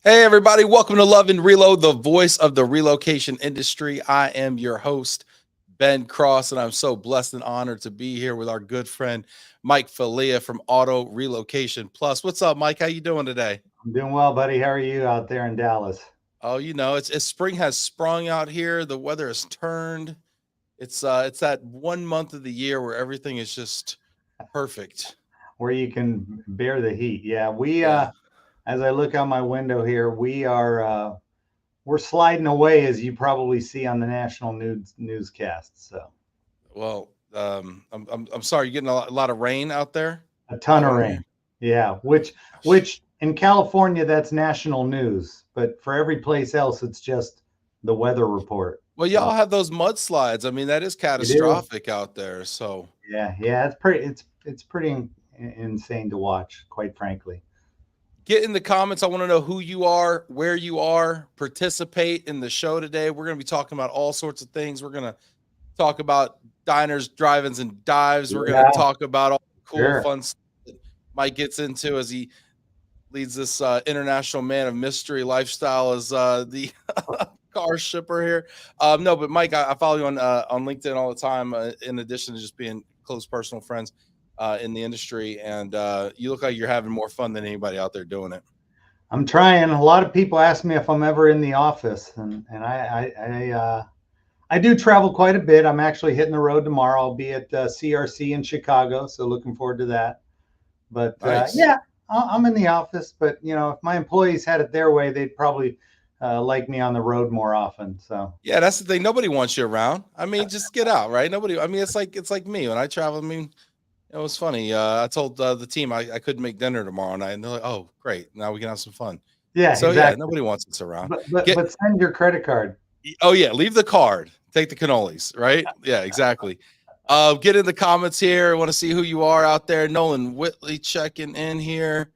Hey, everybody, welcome to Love and Reload, the voice of the relocation industry. I am your host, Ben Cross, and I'm so blessed and honored to be here with our good friend, Mike Filia from AutoRelocationPlus. What's up, Mike? How you doing today? I'm doing well, buddy. How are you out there in Dallas? Oh, it's spring has sprung out here. The weather has turned. It's that 1 month of the year where everything is just perfect. Where you can bear the heat. Yeah, Yeah. as I look out my window here, we're sliding away, as you probably see on the national newscast. So Well, I'm sorry, you're getting a lot of rain out there. a ton That of what I'm hearing? rain. Yeah, Gosh. which in California that's national news, but for every place else it's just the weather report. Well, y'all So have those mudslides. I mean, that is we do. catastrophic out there. So Yeah, it's pretty insane to watch, quite frankly. get in the comments. I want to know who you are, where you are, participate in the show today. We're going to be talking about all sorts of things. We're going to talk about diners, drive-ins, and dives. We're going to Yeah, talk about all the cool, sure. fun stuff that Mike gets into as he leads this international man of mystery lifestyle as the car shipper here. No, but Mike, I follow you on LinkedIn all the time. In addition to just being close personal friends in the industry, and you look like you're having more fun than anybody out there doing it. I'm trying. A lot of people ask me if I'm ever in the office, and I do travel quite a bit. I'm actually hitting the road tomorrow. I'll be at CRC in Chicago, so looking forward to that. But Nice. yeah, I'm in the office. But if my employees had it their way, they'd probably like me on the road more often. So Yeah, that's the thing. Nobody wants you around. I mean, just get out, right? Nobody. I mean, it's like me when I travel. I mean, it was funny. I told the team I couldn't make dinner tomorrow night, and they're like, "Oh, great! Now we can have some fun." yeah, So yeah, exactly. nobody wants us around. But but Get but send your credit card. Oh yeah, leave the card. Take the cannolis, right? Yeah, exactly. Get in the comments here. I want to see who you are out there. Nolan Whitley checking in here.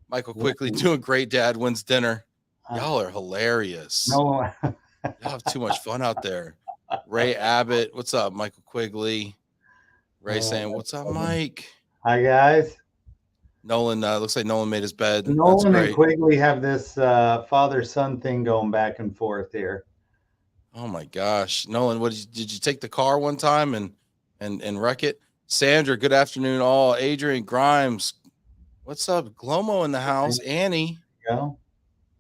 Michael quickly doing great. Dad wins dinner. Y'all are hilarious. No, Y'all have too much fun out there. Ray Abbott, what's up? Michael Quigley. Ray saying, "What's up, Mike?" hi guys. Nolan looks like Nolan made his bed. That's Nolan and great. Quigley have this father-son thing going back and forth here. Oh my gosh, Nolan, did you take the car one time and wreck it? Sandra, good afternoon, all. Adrian Grimes, what's up? Glomo in the There house. you Annie, go.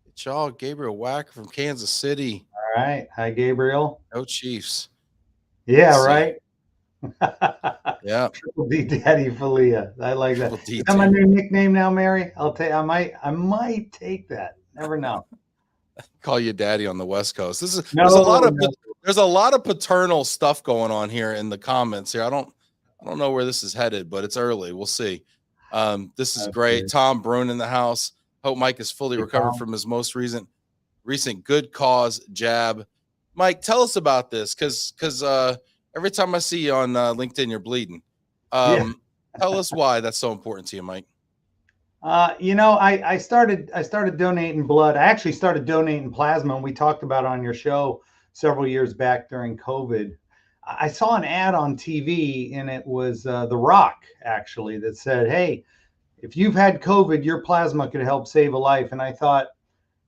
it's y'all. Gabriel Wacker from Kansas City. All right. Hi, Gabriel. No Chiefs. Yeah, Let's see. right. Yeah, Triple D Daddy Filia. I like that. Triple D Is that my Daddy. new nickname now, Mary? I'll take. I might take that. Never know. Call you daddy on the West Coast. There's a No, lot of no. there's a lot of paternal stuff going on here in the comments here. I don't know where this is headed, but it's early. We'll see. This is great. Okay. Tom Brune in the house. Hope Mike is fully Hey, recovered Tom. from his most recent good cause jab. Mike, tell us about this because every time I see you on LinkedIn, you're bleeding. Yeah. Tell us why that's so important to you, Mike. I started donating blood. I actually started donating plasma, and we talked about it on your show several years back during COVID. I saw an ad on TV, and it was The Rock actually that said, "Hey, if you've had COVID, your plasma could help save a life." And I thought,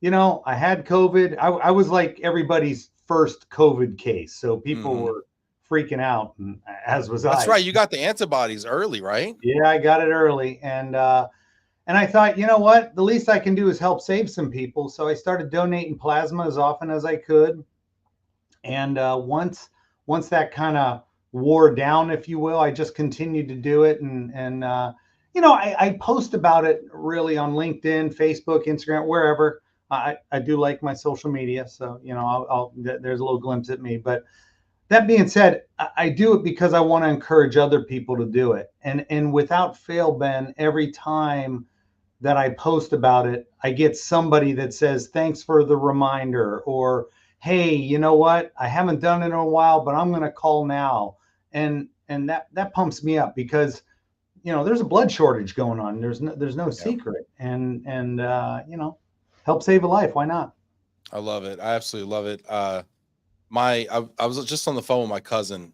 I had COVID. I was like everybody's first COVID case, so people Hmm. were freaking out, and as was That's I. right. You got the antibodies early, right? Yeah, I got it early, and I thought, you know what? The least I can do is help save some people. So I started donating plasma as often as I could. And once that kind of wore down, if you will, I just continued to do it. And I post about it really on LinkedIn, Facebook, Instagram, wherever. I do like my social media, so there's a little glimpse at me. But that being said, I do it because I want to encourage other people to do it. And without fail, Ben, every time that I post about it, I get somebody that says, "Thanks for the reminder," or "Hey, you know what? I haven't done it in a while, but I'm going to call now." And that pumps me up because there's a blood shortage going on. There's no Yeah. secret, and help save a life. Why not? I love it. I absolutely love it. I was just on the phone with my cousin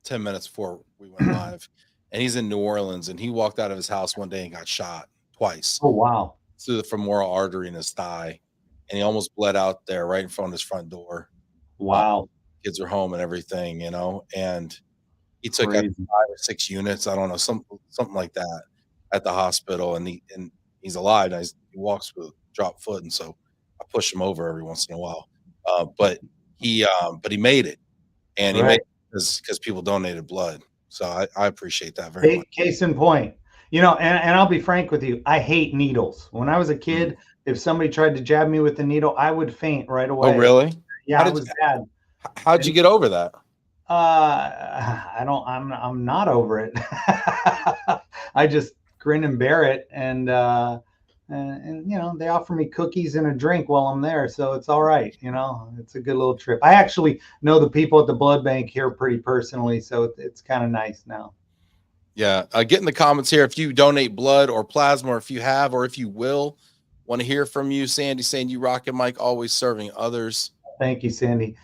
10 minutes before we went live, and he's in New Orleans, and he walked out of his house one day and got shot twice. Oh wow. through the femoral artery in his thigh, and he almost bled out there right in front of his front door. Wow. Kids are home and everything, and he took out Crazy. 5 or 6 units, I don't know, something like that at the hospital, and he's alive. Now he walks with a dropped foot, and so I push him over every once in a while. But he made it, and he made Right. it because people donated blood. So I appreciate that very much. Case in point, and I'll be frank with you, I hate needles. When I was a kid, if somebody tried to jab me with a needle, I would faint right away. Oh, really? Yeah, it was bad. How'd you get over that? I'm not over it. I just grin and bear it, and they offer me cookies and a drink while I'm there, so it's all right. It's a good little trip. I actually know the people at the blood bank here pretty personally, so it's kind of nice now. Yeah, get in the comments here if you donate blood or plasma, or if you have, or if you will. Want to hear from you. Sandy saying you rock it, Mike, always serving others. Thank you, Sandy.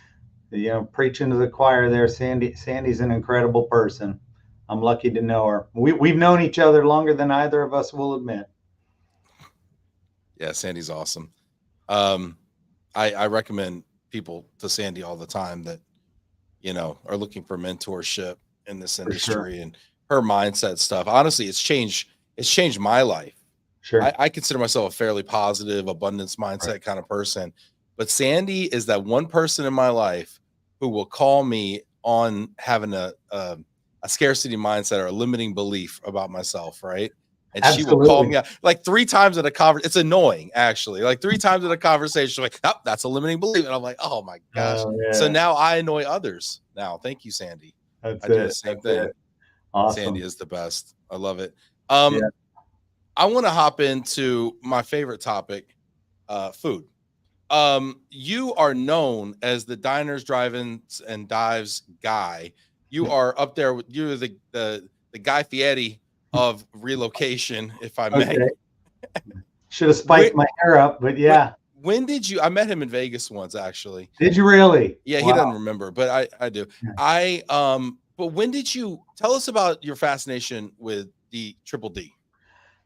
Preaching to the choir there, Sandy. Sandy's an incredible person. I'm lucky to know her. We've known each other longer than either of us will admit. Yeah, Sandy's awesome. I recommend people to Sandy all the time that are looking for mentorship in this industry, and her mindset stuff. Honestly, it's changed my life. Sure. I consider myself a fairly positive, abundance mindset kind of person, but Sandy is that one person in my life who will call me on having a scarcity mindset or a limiting belief about myself, right? And Absolutely. she will call me out like 3 times at a conversation. It's annoying, actually. Like 3 times at a conversation, like, oh, that's a limiting belief. And I'm like, oh my gosh. Yeah. So now I annoy others now. Thank you, Sandy. I do the same thing. Awesome. Sandy is the best. I love it. I want to hop into my favorite topic, food. You are known as the diners, drive-ins, and dives guy. You are up there with you're the Guy Fieri of relocation, if I may. Okay. Should have spiked my hair up, but yeah. When did you? I met him in Vegas once, actually. Did you really? Yeah, he doesn't remember, but I do. Yeah. But when did you tell us about your fascination with the Triple D?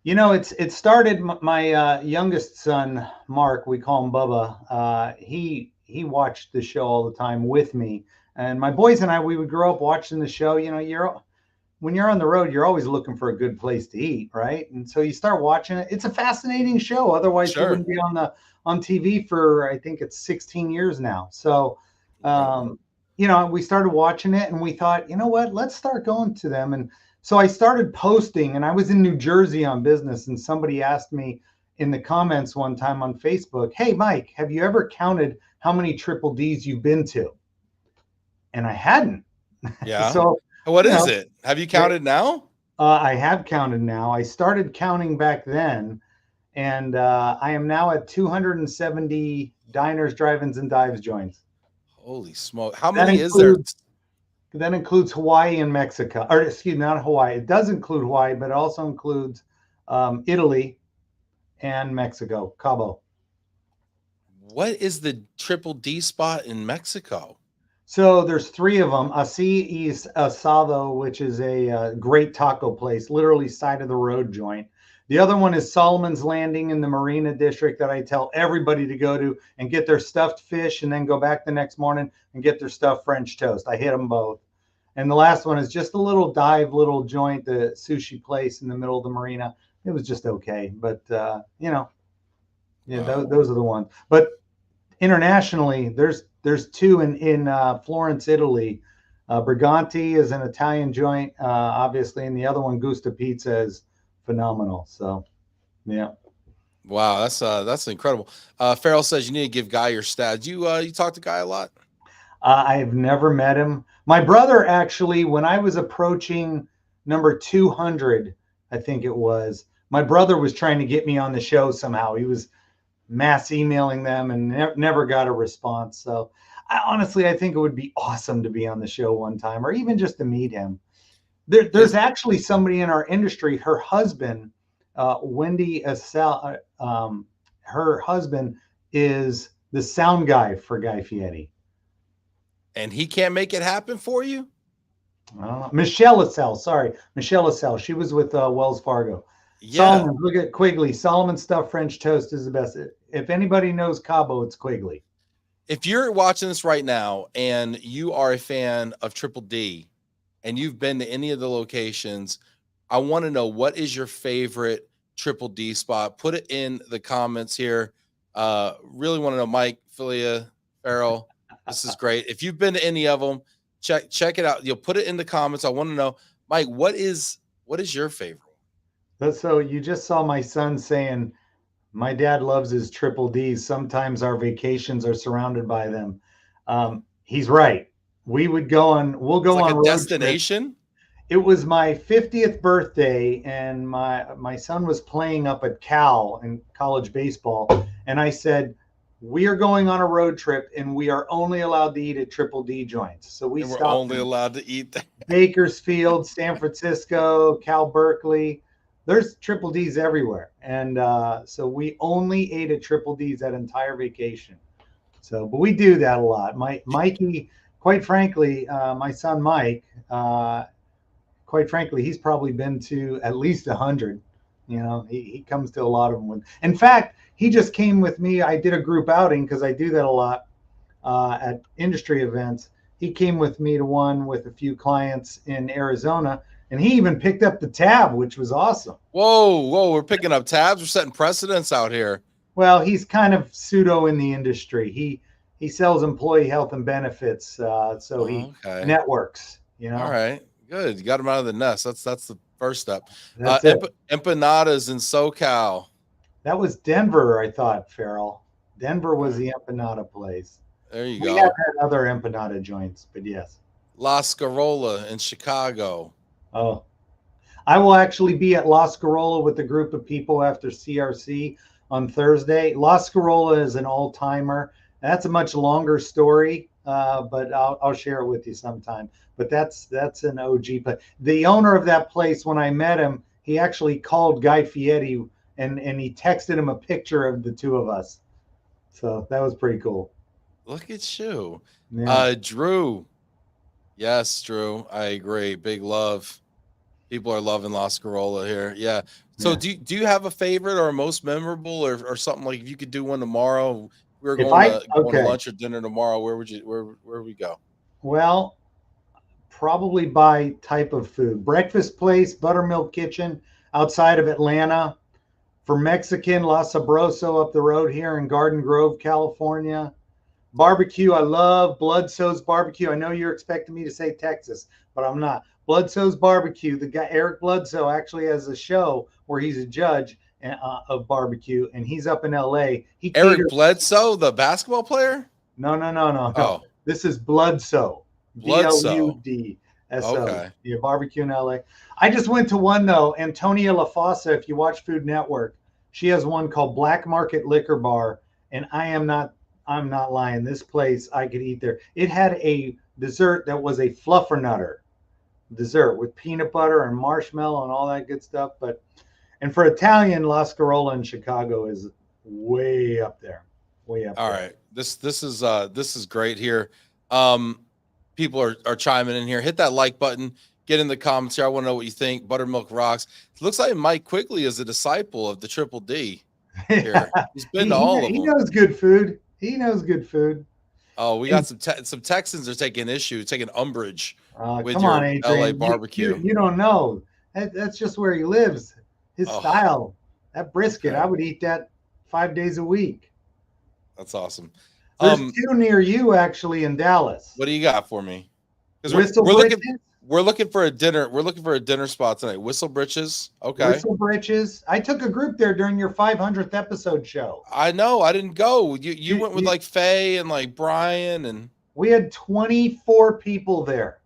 It started. My youngest son, Mark, we call him Bubba. He watched the show all the time with me, and my boys and I, we would grow up watching the show. When you're on the road, you're always looking for a good place to eat, right? And so you start watching it. It's a fascinating show. Otherwise, you wouldn't be on TV for, I think it's 16 years now. So, we started watching it, and we thought, you know what? Let's start going to them. And so I started posting, and I was in New Jersey on business, and somebody asked me in the comments one time on Facebook, "Hey, Mike, have you ever counted how many Triple Ds you've been to?" And I hadn't. Yeah. So what is it? Have you counted now? I have counted now. I started counting back then, and I am now at 270 diners, drive-ins, and dives joints. Holy smoke. How many is there? That includes Hawaii and Mexico. Or excuse me, not Hawaii. It does include Hawaii, but it also includes Italy and Mexico, Cabo. What is the Triple D spot in Mexico? So there's 3 of them. Así y Asado, which is a great taco place, literally side of the road joint. The other one is Solomon's Landing in the Marina District that I tell everybody to go to and get their stuffed fish and then go back the next morning and get their stuffed French toast. I hit them both. And the last one is just a little joint, the sushi place in the middle of the marina. It was just okay. But, those are the ones. But internationally, there's 2 in Florence, Italy. Briganti is an Italian joint, obviously, and the other one, Gusta Pizza, is phenomenal. So, yeah. Wow, that's incredible. Farrell says you need to give Guy your stats. You talk to Guy a lot? I have never met him. My brother, actually, when I was approaching number 200, I think it was, my brother was trying to get me on the show somehow. He was mass emailing them and never got a response. So honestly, I think it would be awesome to be on the show one time, or even just to meet him. There's actually somebody in our industry, her husband, Wendy Assel, her husband is the sound guy for Guy Fieri. And he can't make it happen for you? Michelle Assel, sorry. Michelle Assel. She was with Wells Fargo. Yeah. Solomon, look at Quigley. Solomon stuffed French toast is the best. If anybody knows Cabo, it's Quigley. If you're watching this right now and you are a fan of Triple D and you've been to any of the locations, I want to know, what is your favorite Triple D spot? Put it in the comments here. Really want to know, Mike Filia, Farrell. This is great. If you've been to any of them, check it out. You'll put it in the comments. I want to know, Mike, what is your favorite? So you just saw my son saying, my dad loves his Triple Ds. Sometimes our vacations are surrounded by them. He's right. We'll go It's like on a road trips. destination. It was my 50th birthday, and my son was playing up at Cal in college baseball, and I said, we are going on a road trip, and we are only allowed to eat at Triple D joints. So we And we're stopped only allowed to eat that. Bakersfield, San Francisco, Cal Berkeley. There's Triple D's everywhere, and so we only ate at Triple D's that entire vacation. So, but we do that a lot. Mikey, quite frankly, my son Mike, quite frankly, he's probably been to at least 100. You know, he comes to a lot of them. In fact, he just came with me. I did a group outing because I do that a lot at industry events. He came with me to one with a few clients in Arizona, and he even picked up the tab, which was awesome. Whoa, we're picking up tabs. We're setting precedents out here. Well, he's kind of pseudo in the industry. He sells employee health and benefits, so he networks. You know. All right. Good. You got him out of the nest. That's the first step. That's it. Empanadas in SoCal. That was Denver, I thought, Farrell. Denver was the empanada place. There you go. We have had other empanada joints, but yes. La Scarola in Chicago. Oh, I will actually be at La Scarola with a group of people after CRC on Thursday. La Scarola is an all-timer. That's a much longer story, but I'll share it with you sometime. But that's an OG. But the owner of that place, when I met him, he actually called Guy Fieri and he texted him a picture of the two of us. So that was pretty cool. Look at you. Yeah. Drew. Yes, Drew. I agree. Big love. People are loving La Scarola here. Yeah. So do you have a favorite or a most memorable or something, like if you could do one tomorrow? We were going to lunch or dinner tomorrow. Where would we go? Well, probably by type of food. Breakfast place, Buttermilk Kitchen outside of Atlanta. For Mexican, La Sabroso up the road here in Garden Grove, California. Barbecue, I love Bloodsoe's Barbecue. I know you're expecting me to say Texas, but I'm not. Bloodsoe's Barbecue. The guy Eric Bloodsoe actually has a show where he's a judge of barbecue, and he's up in L.A. Eric Bledsoe, the basketball player? No. Oh. This is Bloodsoe. Bloodsoe. Okay. Yeah, barbecue in LA. I just went to one though. Antonia LaFossa, if you watch Food Network, she has one called Black Market Liquor Bar, and I'm not lying. This place I could eat there. It had a dessert that was a fluffernutter dessert with peanut butter and marshmallow and all that good stuff. And for Italian, La Scarola in Chicago is way up there. Way up there. All right. This is great here. People are chiming in here. Hit that like button. Get in the comments here. I want to know what you think. Buttermilk rocks. It looks like Mike Quigley is a disciple of the Triple D here. He's been to all of them. He knows good food. He knows good food. Oh, we got some Texans are taking umbrage with come your on, Adrian. LA barbecue. You don't know. That's just where he lives. His style. That brisket, I would eat that 5 days a week. That's awesome. There's two near you actually in Dallas. What do you got for me? Because we're looking for a dinner. We're looking for a dinner spot tonight. Whistle Britches. Okay. Whistle Britches. I took a group there during your 500th episode show. I know. I didn't go. You went with like Faye and like Brian and. We had 24 people there.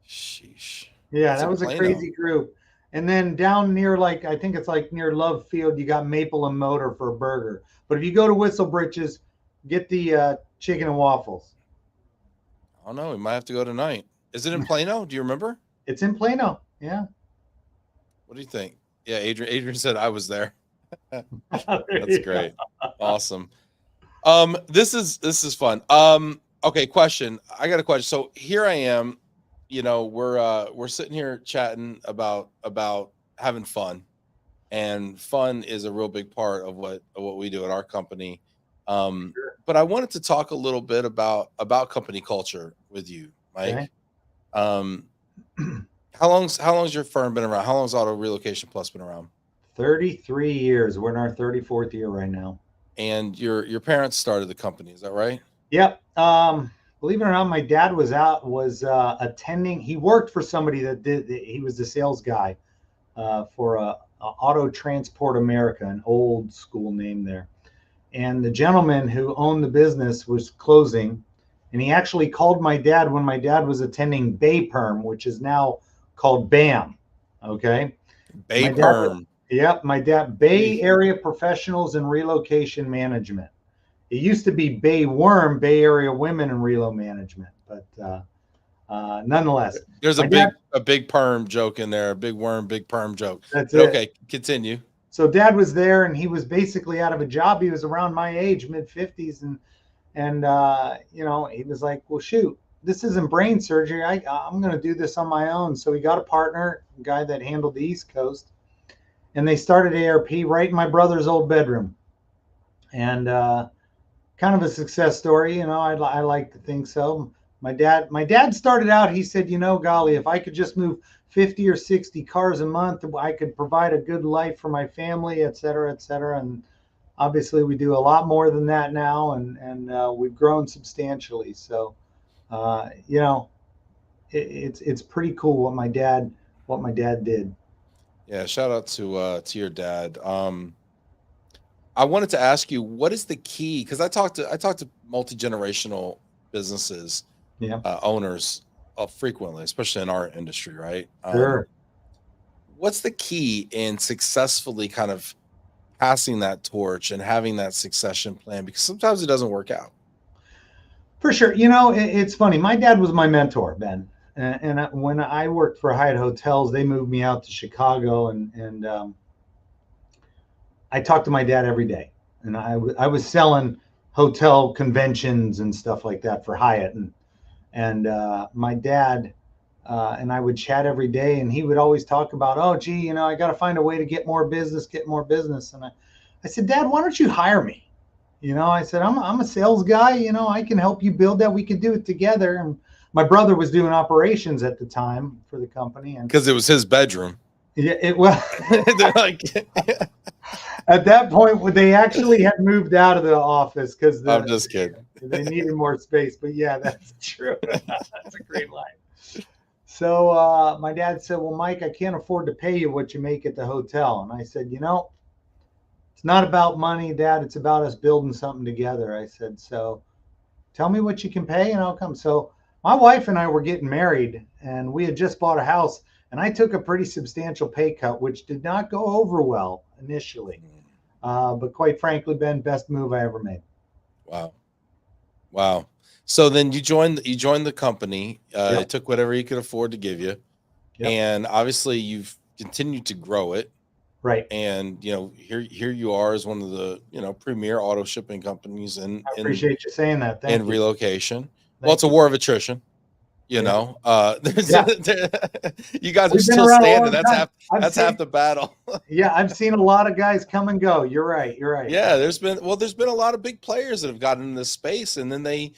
Sheesh. Yeah, that was a crazy group. And then down near I think it's like near Love Field, you got Maple and Motor for a burger. But if you go to Whistle Britches, get the chicken and waffles. I don't know. We might have to go tonight. Is it in Plano? Do you remember? It's in Plano. Yeah. What do you think? Yeah, Adrian said I was there. That's great. Awesome. This is fun. Okay, question. I got a question. So here I am. You know, we're sitting here chatting about having fun, and fun is a real big part of what we do at our company. Sure. But I wanted to talk a little bit about company culture with you, Okay. Mike. Um, how long's your firm been around? How long's Auto Relocation Plus been around? 33 years. We're in our 34th year right now. And your parents started the company, is that right? Yep. Believe it or not, my dad was attending. He worked for somebody he was the sales guy for Auto Transport America, an old school name there. And the gentleman who owned the business was closing, and he actually called my dad when my dad was attending Bay Perm, which is now called BAM. Okay. Bay My dad, Perm. yep, my dad, Bay Area Professionals in Relocation Management. It used to be Bay Worm, Bay Area Women in Relo Management, but nonetheless, There's my dad. a big perm joke in there, a big worm, big perm joke. That's But it. okay, continue. So dad was there, and he was basically out of a job. He was around my age, mid 50s, and he was like, well, shoot, this isn't brain surgery. I'm going to do this on my own. So he got a partner, a guy that handled the East Coast, and they started ARP right in my brother's old bedroom. And kind of a success story, I like to think so. My dad started out, he said, golly, if I could just move 50 or 60 cars a month, I could provide a good life for my family, et cetera, et cetera. And obviously we do a lot more than that now, and we've grown substantially. So it's pretty cool what my dad did. Yeah, shout out to your dad. I wanted to ask you, what is the key? Because I talk to multi-generational businesses, Yeah, owners, frequently, especially in our industry, right? sure. What's the key in successfully kind of passing that torch and having that succession plan? Because sometimes it doesn't work out. For sure. It's funny. My dad was my mentor, Ben. And when I worked for Hyatt Hotels, they moved me out to Chicago, and I talked to my dad every day. And I was selling hotel conventions and stuff like that for Hyatt. And my dad and I would chat every day, and he would always talk about, oh, gee, I got to find a way to get more business. And I said, Dad, why don't you hire me? I said, I'm a sales guy. I can help you build that. We can do it together. And my brother was doing operations at the time for the company. And Because it was his bedroom. yeah, well, They're like, at that point, they actually had moved out of the office because I'm just kidding. they needed more space. But yeah, that's true. That's a great line. So my dad said, well, Mike, I can't afford to pay you what you make at the hotel. And I said, it's not about money, Dad. It's about us building something together. I said, so tell me what you can pay and I'll come. So my wife and I were getting married, and we had just bought a house, and I took a pretty substantial pay cut, which did not go over well initially. But quite frankly, Ben, best move I ever made. Wow. Wow. So then you joined the company. Yep. It took whatever he could afford to give you. Yep. And obviously you've continued to grow it. Right. And here you are as one of the premier auto shipping companies I appreciate you saying that. Thank in you. relocation. Thank Well, it's a you. war of attrition. Yeah. You guys are We've been still around a standing. long That's time. half the battle. Yeah, I've seen a lot of guys come and go. You're right. Yeah, there's been a lot of big players that have gotten in this space, and then they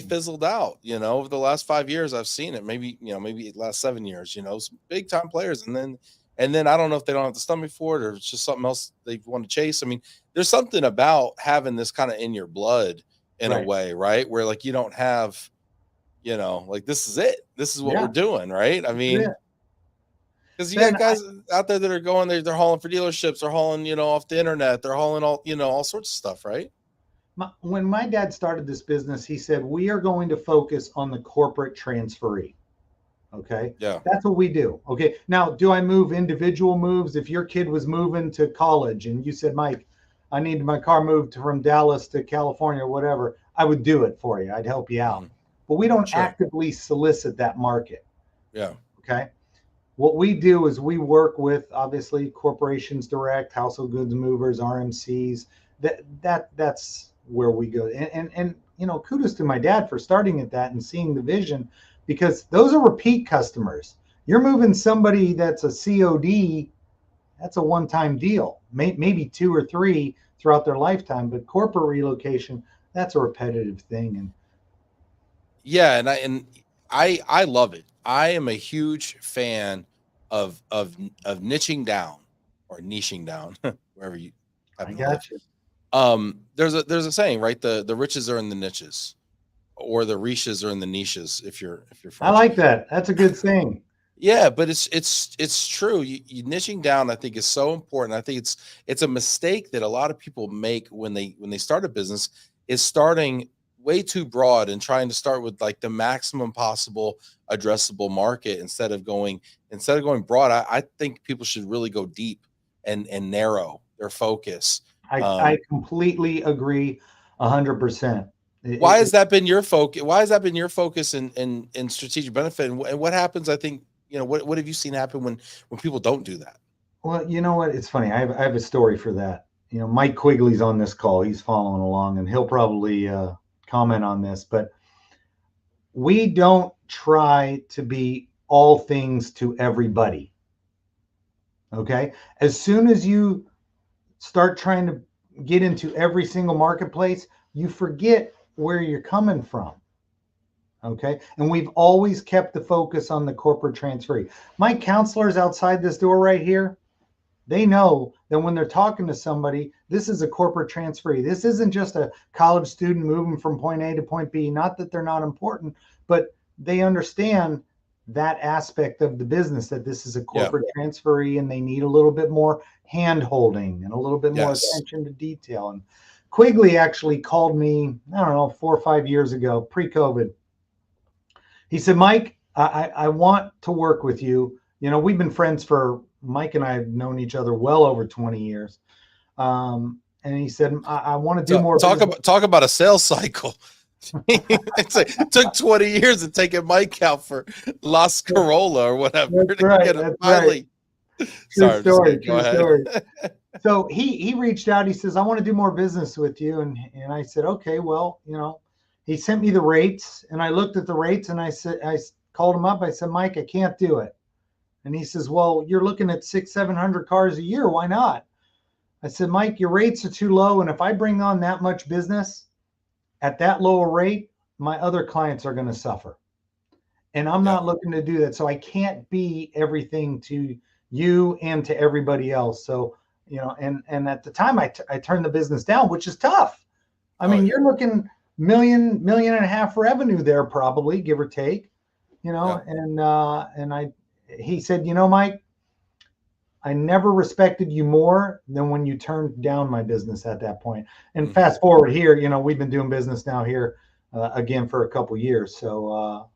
fizzled out. Over the last 5 years, I've seen it. Maybe the last 7 years. Some big time players, and then I don't know if they don't have the stomach for it, or it's just something else they want to chase. I mean, there's something about having this kind of in your blood in a way, right? Where like you don't have, like this is it. This is what we're doing, right? I mean, because you got guys out there that are going, they're hauling for dealerships, they're hauling, off the internet, they're hauling all sorts of stuff, right? When my dad started this business, he said, we are going to focus on the corporate transferee. Okay. Yeah. That's what we do. Okay. Now, do I move individual moves? If your kid was moving to college and you said, Mike, I need my car moved from Dallas to California or whatever, I would do it for you. I'd help you out. But we don't actively solicit that market. Yeah. Okay. What we do is we work with obviously corporations direct, household goods movers, RMCs. That's where we go. And kudos to my dad for starting at that and seeing the vision, because those are repeat customers. You're moving somebody that's a COD, that's a one-time deal, maybe 2 or 3 throughout their lifetime. But corporate relocation, that's a repetitive thing. And Yeah, and I love it. I am a huge fan of niching down or niching down, wherever you I happen to live. got you. There's a saying, right? The riches are in the niches, or the riches are in the niches, if you're I French. like that. That's a good thing. Yeah, but it's true. You niching down, I think, is so important. I think it's a mistake that a lot of people make when they start a business, is starting way too broad and trying to start with like the maximum possible addressable market instead of going broad. I think people should really go deep and narrow their focus. I completely agree 100%. Why has that been your focus? Why has that been your focus in strategic benefit? And what happens? I think, what have you seen happen when people don't do that? Well, you know what? It's funny. I have a story for that. Mike Quigley's on this call. He's following along, and he'll probably comment on this. But we don't try to be all things to everybody. Okay. As soon as you start trying to get into every single marketplace, you forget where you're coming from. Okay. And we've always kept the focus on the corporate transferee. My counselors outside this door right here, they know that when they're talking to somebody, this is a corporate transferee. This isn't just a college student moving from point A to point B. Not that they're not important, but they understand that aspect of the business, that this is a Yeah. corporate transferee and they need a little bit more hand holding and a little bit more Yes. attention to detail. And Quigley actually called me, I don't know, 4 or 5 years ago, pre-COVID. He said, Mike, I want to work with you. We've been friends Mike and I have known each other well over 20 years. And he said, I want to do more. Talk about a sales cycle. It took 20 years to take a Mike out for Las Corolla or whatever. That's right. That's right. Sorry, true go ahead. story. So he reached out. He says, I want to do more business with you. And I said, okay, well, he sent me the rates, and I looked at the rates, and I called him up. I said, Mike, I can't do it. And he says, well, you're looking at 600-700 cars a year. Why not? I said, Mike, your rates are too low. And if I bring on that much business at that lower rate, my other clients are going to suffer. And I'm not looking to do that. So I can't be everything to you and to everybody else. So, and at the time I turned the business down, which is tough. I mean, you're looking million and a half revenue there, probably, give or take, and he said, Mike, I never respected you more than when you turned down my business at that point. And fast forward here, we've been doing business now here again for a couple of years. So,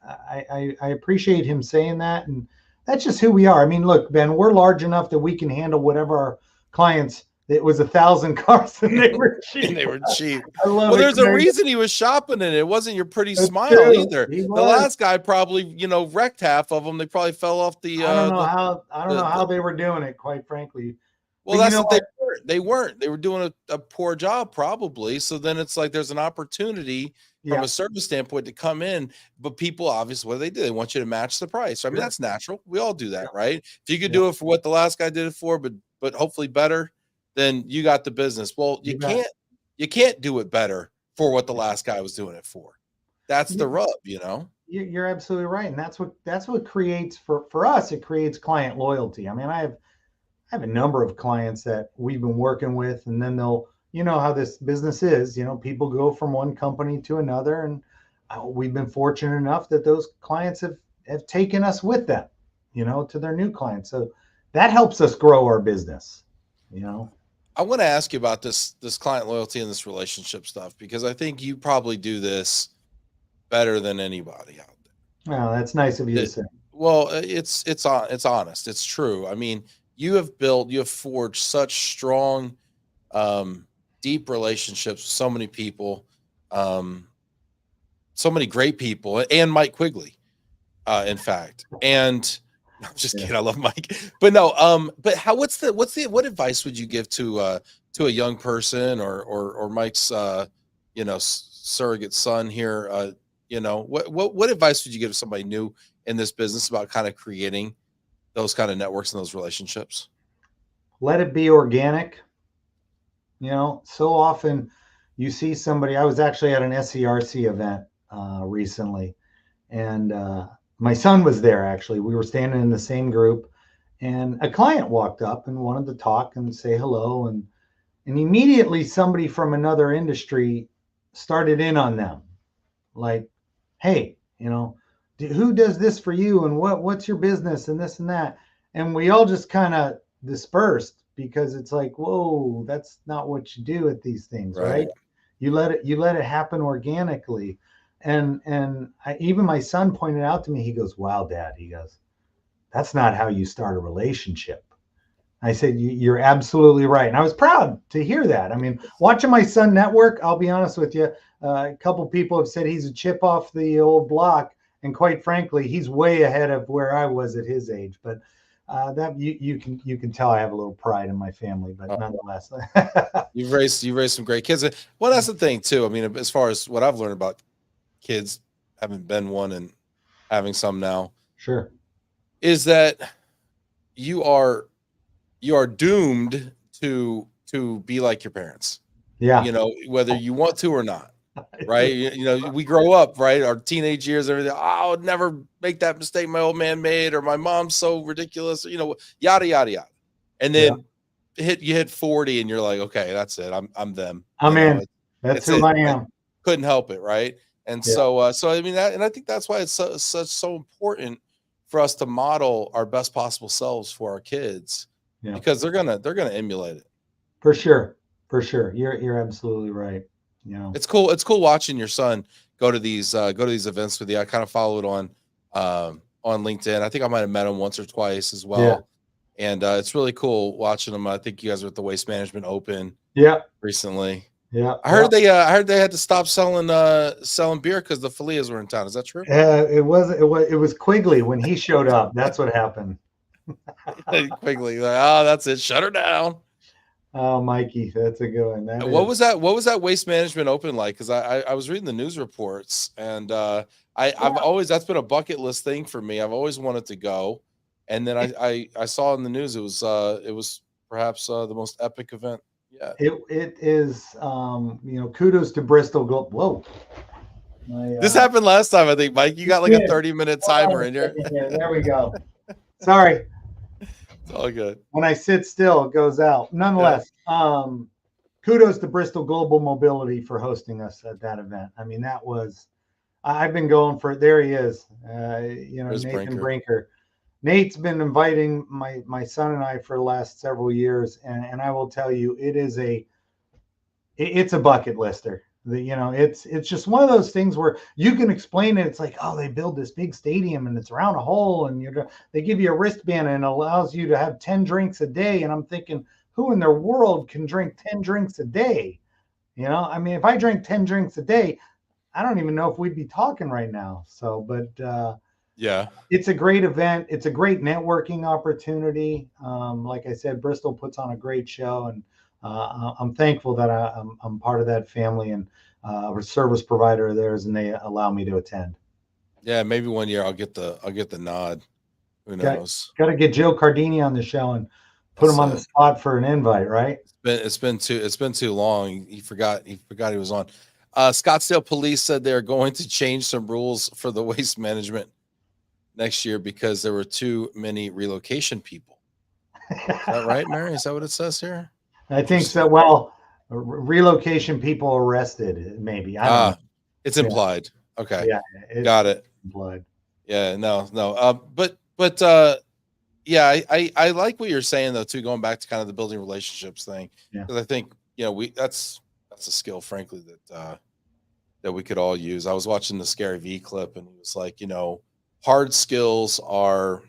I appreciate him saying that. And that's just who we are. I mean, look, Ben, we're large enough that we can handle whatever our clients. It was 1,000 cars and they were cheap. And they were cheap. Well, there's a reason he was shopping in it. It wasn't your pretty smile either. The last guy probably, wrecked half of them. They probably fell off the. I don't know how they were doing it, quite frankly. Well, that's what they weren't. They were doing a poor job, probably. So then it's like there's an opportunity from a service standpoint to come in, but people obviously, what do? They want you to match the price. I mean, that's natural. We all do that, right? If you could do it for what the last guy did it for, but hopefully better, then you got the business. Well, you can't do it better for what the last guy was doing it for. That's the rub, You're absolutely right, and that's what creates for us. It creates client loyalty. I mean, I have a number of clients that we've been working with, and then they'll, how this business is. People go from one company to another, and we've been fortunate enough that those clients have taken us with them, to their new clients. So that helps us grow our business. I want to ask you about this client loyalty and this relationship stuff, because I think you probably do this better than anybody out there. Well, that's nice of you to say. Well, it's honest. It's true. I mean, you have forged such strong, deep relationships with so many people, so many great people, and Mike Quigley, in fact. And I'm just kidding. I love Mike, but no. But what advice would you give to a young person or Mike's, surrogate son here? What advice would you give to somebody new in this business about kind of creating those kind of networks and those relationships? Let it be organic. So often you see somebody. I was actually at an SCRC event recently, and my son was there. Actually, we were standing in the same group, and a client walked up and wanted to talk and say hello, and immediately somebody from another industry started in on them, like, hey, who does this for you, and what's your business, and this and that. And we all just kind of dispersed, because it's like, whoa, that's not what you do at these things, right? You let it happen organically. And even my son pointed out to me, he goes, wow, Dad, he goes, that's not how you start a relationship. I said, you're absolutely right. And I was proud to hear that. I mean, watching my son network, I'll be honest with you, a couple people have said he's a chip off the old block. And quite frankly, he's way ahead of where I was at his age. But that you can tell I have a little pride in my family, but nonetheless. You've raised some great kids. Well, that's the thing too. I mean, as far as what I've learned about kids, having been one and having some now, Sure, is that you are doomed to be like your parents. yeah. Whether you want to or not. Right. We grow up, right? Our teenage years, everything. Oh, I would never make that mistake my old man made, or my mom's so ridiculous, yada, yada, yada. And then you hit 40 and you're like, okay, that's it. I'm them. I'm in. That's who I am. Couldn't help it. Right. And so I mean and I think that's why it's so important for us to model our best possible selves for our kids, because they're gonna emulate it. For sure. You're absolutely right. It's cool. It's cool watching your son go to these events with you. I kind of followed on LinkedIn. I think I might have met him once or twice as well. Yeah. And it's really cool watching him. I think you guys were at the Waste Management Open recently. Yeah. I heard they had to stop selling beer because the Filias were in town. Is that true? It was Quigley when he showed up. That's what happened. Quigley, like, oh, that's it. Shut her down. Oh, Mikey, that's a good one. What was that Waste Management Open like? Because I was reading the news reports, and I've always, that's been a bucket list thing for me. I've always wanted to go, and then I saw in the news it was perhaps the most epic event. Yeah, it is. Kudos to Bristol. Whoa. This happened last time, I think, Mike. You got like a 30-minute timer in here. There we go. Sorry. It's all good. When I sit still, it goes out. Nonetheless, kudos to Bristol Global Mobility for hosting us at that event. I mean, I've been going for, there he is, Nathan Brinker. Nate's been inviting my son and I for the last several years. And I will tell you, it's a bucket lister. It's just one of those things where you can explain it. It's like, oh, they build this big stadium and it's around a hole, and they give you a wristband and it allows you to have 10 drinks a day. And I'm thinking, who in their world can drink 10 drinks a day? I mean, if I drank 10 drinks a day, I don't even know if we'd be talking right now. So, but it's a great event. It's a great networking opportunity. Like I said, Bristol puts on a great show, and I'm thankful that I'm part of that family and a service provider of theirs, and they allow me to attend. Yeah, maybe one year I'll get the nod. Who knows? Got to get Joe Cardini on the show and put him on the spot for an invite, right? It's been too long. He forgot he was on. Scottsdale Police said they're going to change some rules for the waste management next year because there were too many relocation people. Is that right, Mary? Is that what it says here? I think so. Well, relocation people arrested, maybe. I don't know. It's implied. Okay. Yeah. Got it. Implied. Yeah, no. But yeah, I like what you're saying though, too, going back to kind of the building relationships thing. Because I think, that's a skill, frankly, that we could all use. I was watching the Scary V clip, and he was like, hard skills are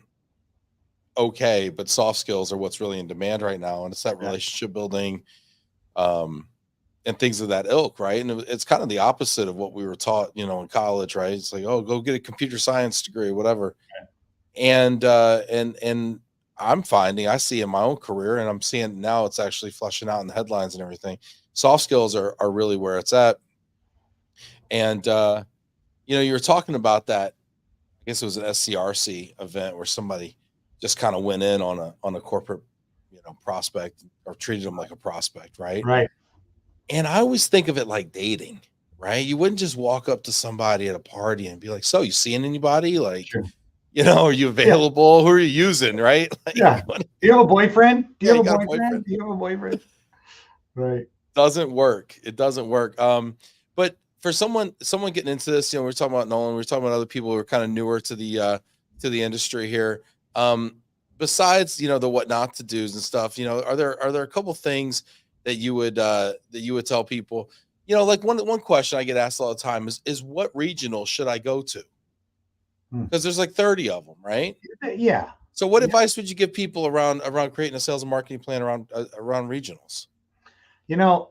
okay, but soft skills are what's really in demand right now, and it's that relationship building and things of that ilk, right? And it's kind of the opposite of what we were taught, in college, right? It's like, oh, go get a computer science degree, whatever. And I'm finding, I see in my own career, and I'm seeing now it's actually flushing out in the headlines and everything. Soft skills are really where it's at. And you were talking about that. I guess it was an SCRC event where somebody just kind of went in on a corporate, prospect, or treated them like a prospect, right? Right. And I always think of it like dating, right? You wouldn't just walk up to somebody at a party and be like, "So, you seeing anybody? Like, Sure. are you Yeah. available? Who are you using?" Right? Like, Yeah. Do you have a boyfriend? Do you yeah, have you a got a boyfriend? boyfriend. Do you have a boyfriend? Right. Doesn't work. It doesn't work. But for someone getting into this, we're talking about Nolan, we're talking about other people who are kind of newer to the industry here. Um, Besides, the what not to do's and stuff, are there a couple things that you would tell people? Like one question I get asked all the time is what regional should I go to? Hmm. Because there's like 30 of them, right? Yeah. So what Yeah. advice would you give people around creating a sales and marketing plan around regionals? You know,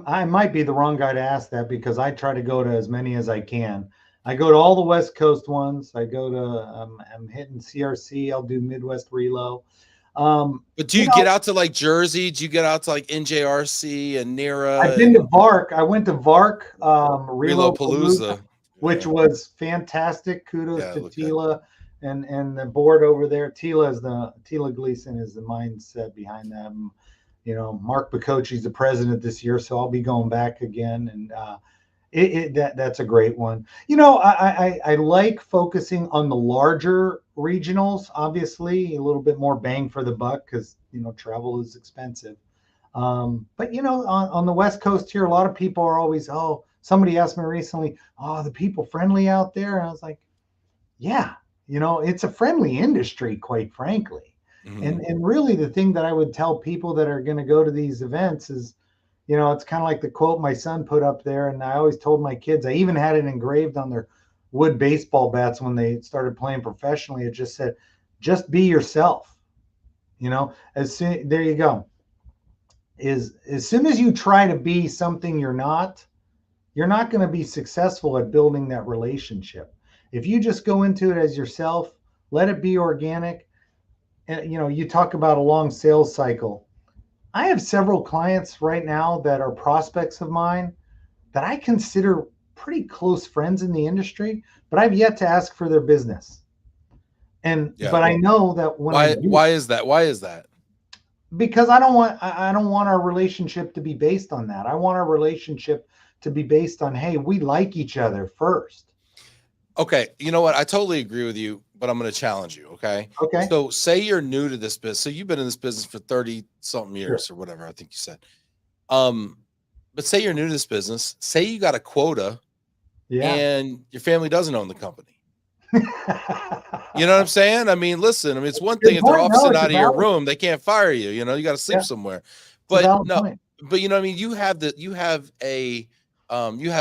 I might be the wrong guy to ask that because I try to go to as many as I can. I go to all the West Coast ones. I go to, I'm hitting CRC. I'll do Midwest Relo. But do you get out to like Jersey? Do you get out to like NJRC and I've NERA been to and VARC. I went to VARC, Relopalooza, Relopalooza? which Yeah, was fantastic. Kudos yeah, to look good. Tila and the board over there. Tila Gleason is the mindset behind them. Mark Bacocci's the president this year, so I'll be going back again. And that's a great one. I like focusing on the larger regionals. Obviously, a little bit more bang for the buck because travel is expensive. But on the West Coast here, a lot of people are always, oh, somebody asked me recently, oh, the people friendly out there, and I was like, yeah, it's a friendly industry, quite frankly. Mhm. And really, the thing that I would tell people that are going to go to these events is, it's kind of like the quote my son put up there, and I always told my kids, I even had it engraved on their wood baseball bats when they started playing professionally. It just said, just be yourself. There you go. Is as soon as you try to be something you're not going to be successful at building that relationship. If you just go into it as yourself, let it be organic. And you talk about a long sales cycle. I have several clients right now that are prospects of mine that I consider pretty close friends in the industry, but I've yet to ask for their business. Yeah. But I know that when I Why do, why is that? Why is that? because I don't want our relationship to be based on that. I want our relationship to be based on, hey, we like each other first. Okay, you know what? I totally agree with you, but I'm going to challenge you, okay? Okay. So say you're new to this business. So you've been in this business for 30 something Sure. years or whatever, I think you said. Um, but say you're new to this business, say you got a quota Yeah. and your family doesn't own the company. You know what I'm saying? I mean, listen, it's one thing Good if they're point. No, opposite it's a out of your valid. room, they can't fire you. You got to sleep Yeah, somewhere. it's a But valid no, point. but what I mean, you have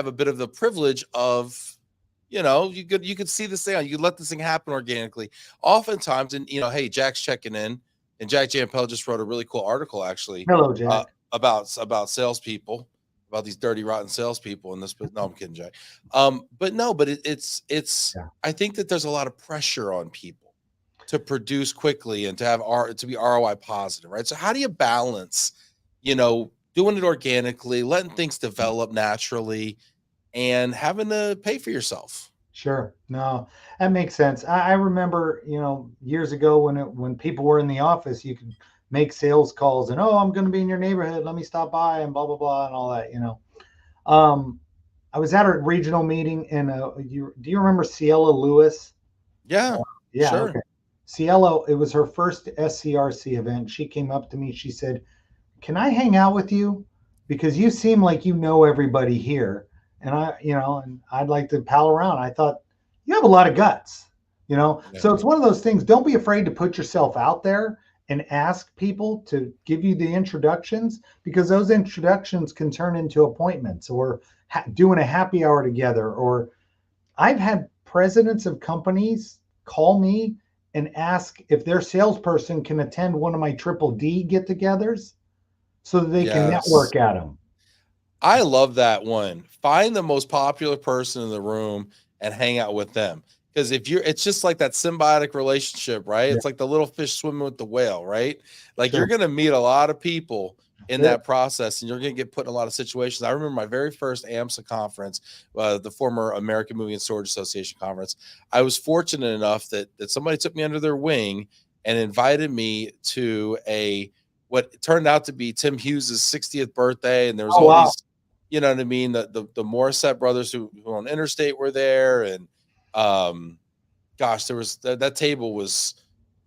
a bit of the privilege of, you could see this thing, you let this thing happen organically. Oftentimes, and hey, Jack's checking in, and Jack Jampel just wrote a really cool article actually Hello, Jack. about salespeople, about these dirty, rotten salespeople in this. But no, I'm kidding, Jack. But no, but it's. Yeah, I think that there's a lot of pressure on people to produce quickly and to be ROI positive, right? So how do you balance, doing it organically, letting things develop naturally, and having to pay for yourself? sure. No, that makes sense. I remember, years ago when people were in the office, you could make sales calls and, oh, I'm going to be in your neighborhood. Let me stop by and blah blah blah and all that. Um, I was at a regional meeting and do you remember Ciela Lewis? Yeah, Yeah, sure. okay. Cielo, it was her first SCRC event. She came up to me. She said, "Can I hang out with you? Because you seem like you know everybody here, and and I'd like to pal around." I thought you have a lot of guts. Yeah, So it's one of those things. Don't be afraid to put yourself out there and ask people to give you the introductions because those introductions can turn into appointments or doing a happy hour together. Or I've had presidents of companies call me and ask if their salesperson can attend one of my triple D get-togethers so that they can yes. network at them. I love that one. Find the most popular person in the room and hang out with them. Because it's just like that symbiotic relationship, right? Yeah, It's like the little fish swimming with the whale, right? Like you're sure. going to meet a lot of people in That's it. that process and you're going to get put in a lot of situations. I remember my very first AMSA conference, the former American Movie and Storage Association conference. I was fortunate enough that somebody took me under their wing and invited me to what turned out to be Tim Hughes's 60th birthday, and there was Oh all wow. these, you know what I mean, the Morissette brothers who own Interstate were there, and um, gosh, there was that table was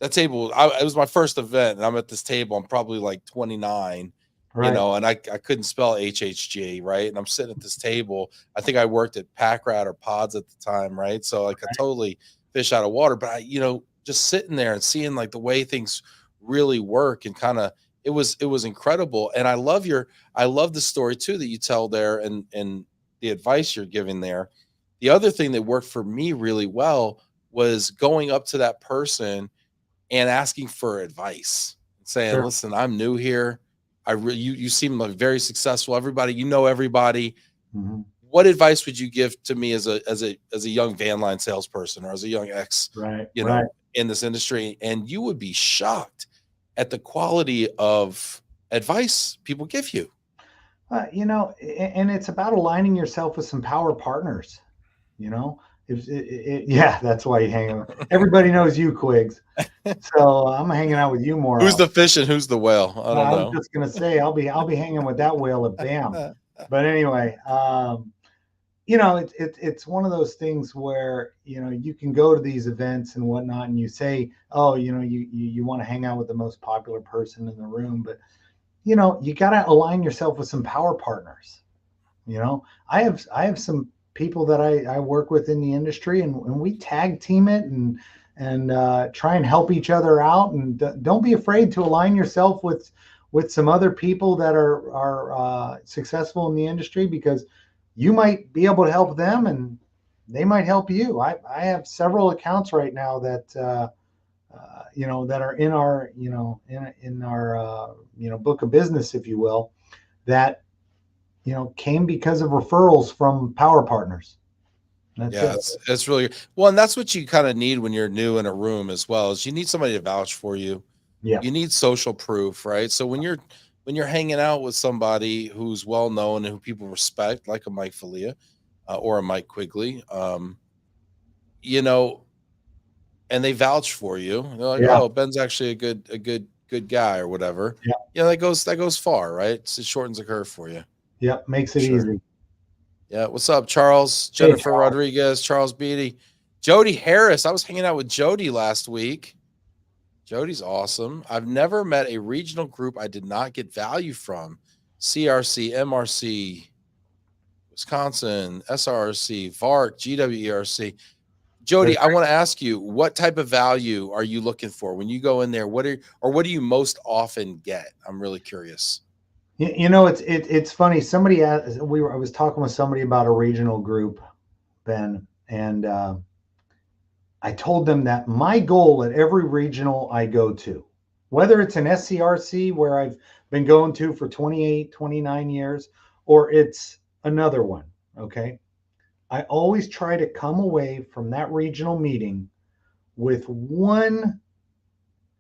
that table. It was my first event, and I'm at this table. I'm probably like 29, Right. and I couldn't spell HHG, right? And I'm sitting at this table. I think I worked at Pack Rat or Pods at the time, right? So like I totally fish out of water, but just sitting there and seeing like the way things really work and kind of it was incredible. And I love the story too that you tell there and the advice you're giving there. The other thing that worked for me really well was going up to that person and asking for advice and saying, Sure. "Listen, I'm new here. You seem like very successful. Everybody, you know everybody. Hmm. What advice would you give to me as a young van line salesperson or as a young ex, Right. Right. in this industry?" And you would be shocked at the quality of advice people give you. And it's about aligning yourself with some power partners. You know, yeah, that's why you hang out. Everybody knows you, Quigs. So I'm hanging out with you more Who's often. the fish and who's the whale? I don't I was know. just gonna say I'll be hanging with that whale at BAM. But anyway, it's one of those things where you can go to these events and whatnot, and you say, oh, you want to hang out with the most popular person in the room, but you got to align yourself with some power partners. I have some people that I work with in the industry, and we tag team it and try and help each other out. And don't be afraid to align yourself with some other people that are successful in the industry, because you might be able to help them and they might help you. I have several accounts right now that that are in our in our book of business, if you will, that came because of referrals from power partners. That's Yeah, it. it's really well, and that's what you kind of need when you're new in a room as well. Is you need somebody to vouch for you. Yeah. You need social proof, right? So when you're hanging out with somebody who's well known and who people respect, like a Mike Filia or a Mike Quigley, you know, and they vouch for you, they're like, Yeah. "Oh, Ben's actually a good guy," or whatever. Yeah. That goes far, right? It shortens the curve for you, Yeah. Makes for it sure. easy. Yeah. What's up, Charles? Hey, Jennifer Charles. Rodriguez, Charles Beatty, Jody Harris. I was hanging out with Jody last week. Jody's awesome. I've never met a regional group I did not get value from. CRC, MRC, Wisconsin, SRC, VARC, GWERC. That's Jody, I want to ask you, what type of value are you looking for when you go in there? What do you most often get? I'm really curious. it's funny. Somebody asked, I was talking with somebody about a regional group, Ben, and I told them that my goal at every regional I go to, whether it's an SCRC where I've been going to for 28, 29 years, or it's another one, okay? I always try to come away from that regional meeting with one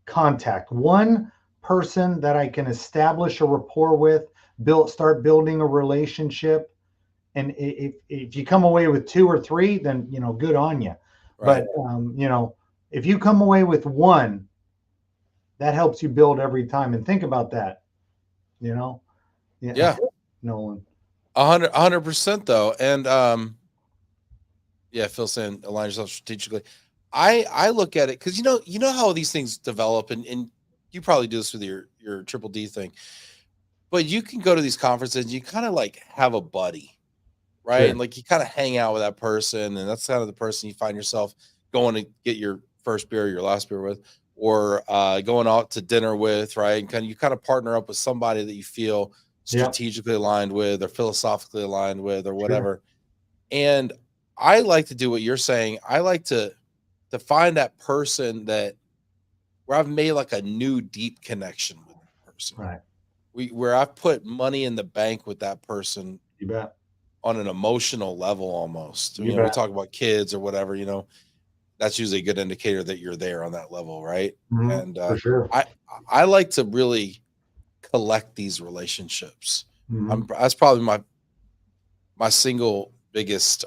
contact, one person that I can establish a rapport with, start building a relationship. And if you come away with two or three, then good on you. Right. But if you come away with one, that helps you build every time. And think about that. Yeah, Yeah. Nolan. 100% though. And yeah, Phil saying align yourself strategically. I look at it because you know how these things develop, and you probably do this with your triple D thing, but you can go to these conferences and you kind of like have a buddy, right? Sure. And like you kind of hang out with that person, and that's kind of the person you find yourself going to get your first beer, your last beer with, or going out to dinner with, right? And you kind of partner up with somebody that you feel Yeah. strategically aligned with, or philosophically aligned with, or Sure. whatever. And I like to do what you're saying. I like to find that person that where I've made like a new deep connection with that person. Right. Where I've put money in the bank with that person You bet. on an emotional level almost. You We bet. talk about kids or whatever, that's usually a good indicator that you're there on that level, right? Mhm. And For sure. I I like to really collect these relationships. Mhm. That's probably my single biggest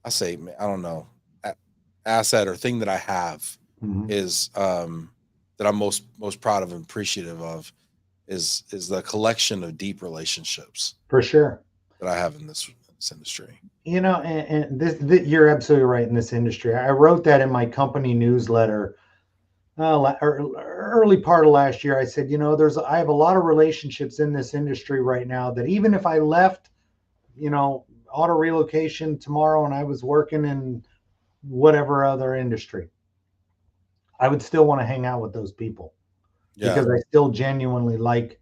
I say, I don't know, asset or thing that I have Mhm. is that I'm most proud of and appreciative of is the collection of deep relationships For sure. that I have in this industry. You know, and this, you're absolutely right in this industry. I wrote that in my company newsletter early part of last year. I said, you know, I have a lot of relationships in this industry right now that even if I left, you know, auto relocation tomorrow and I was working in whatever other industry, I would still want to hang out with those people Yeah, because I still genuinely like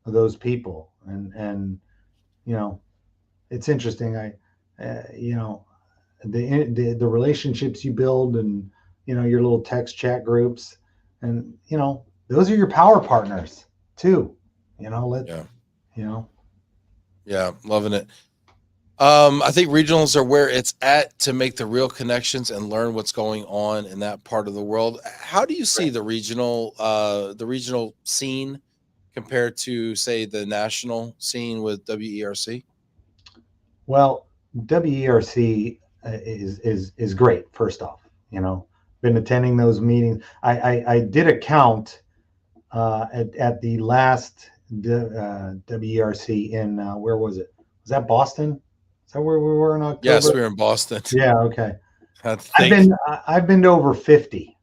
those people. And you know, it's interesting. You know, the relationships you build, and you know, your little text chat groups, and you know, those are your power partners too. You know, yeah, you know, yeah, loving it. I think regionals are where it's at to make the real connections and learn what's going on in that part of the world. How do you see right. the regional scene compared to, say, the national scene with WERC? Well, WERC is great. First off, you know, been attending those meetings. I did a count at the last WERC in where was it? Was that Boston? Is that where we were in Yes, October? we're in Boston. Yeah. Okay. I think. I've been to over 50.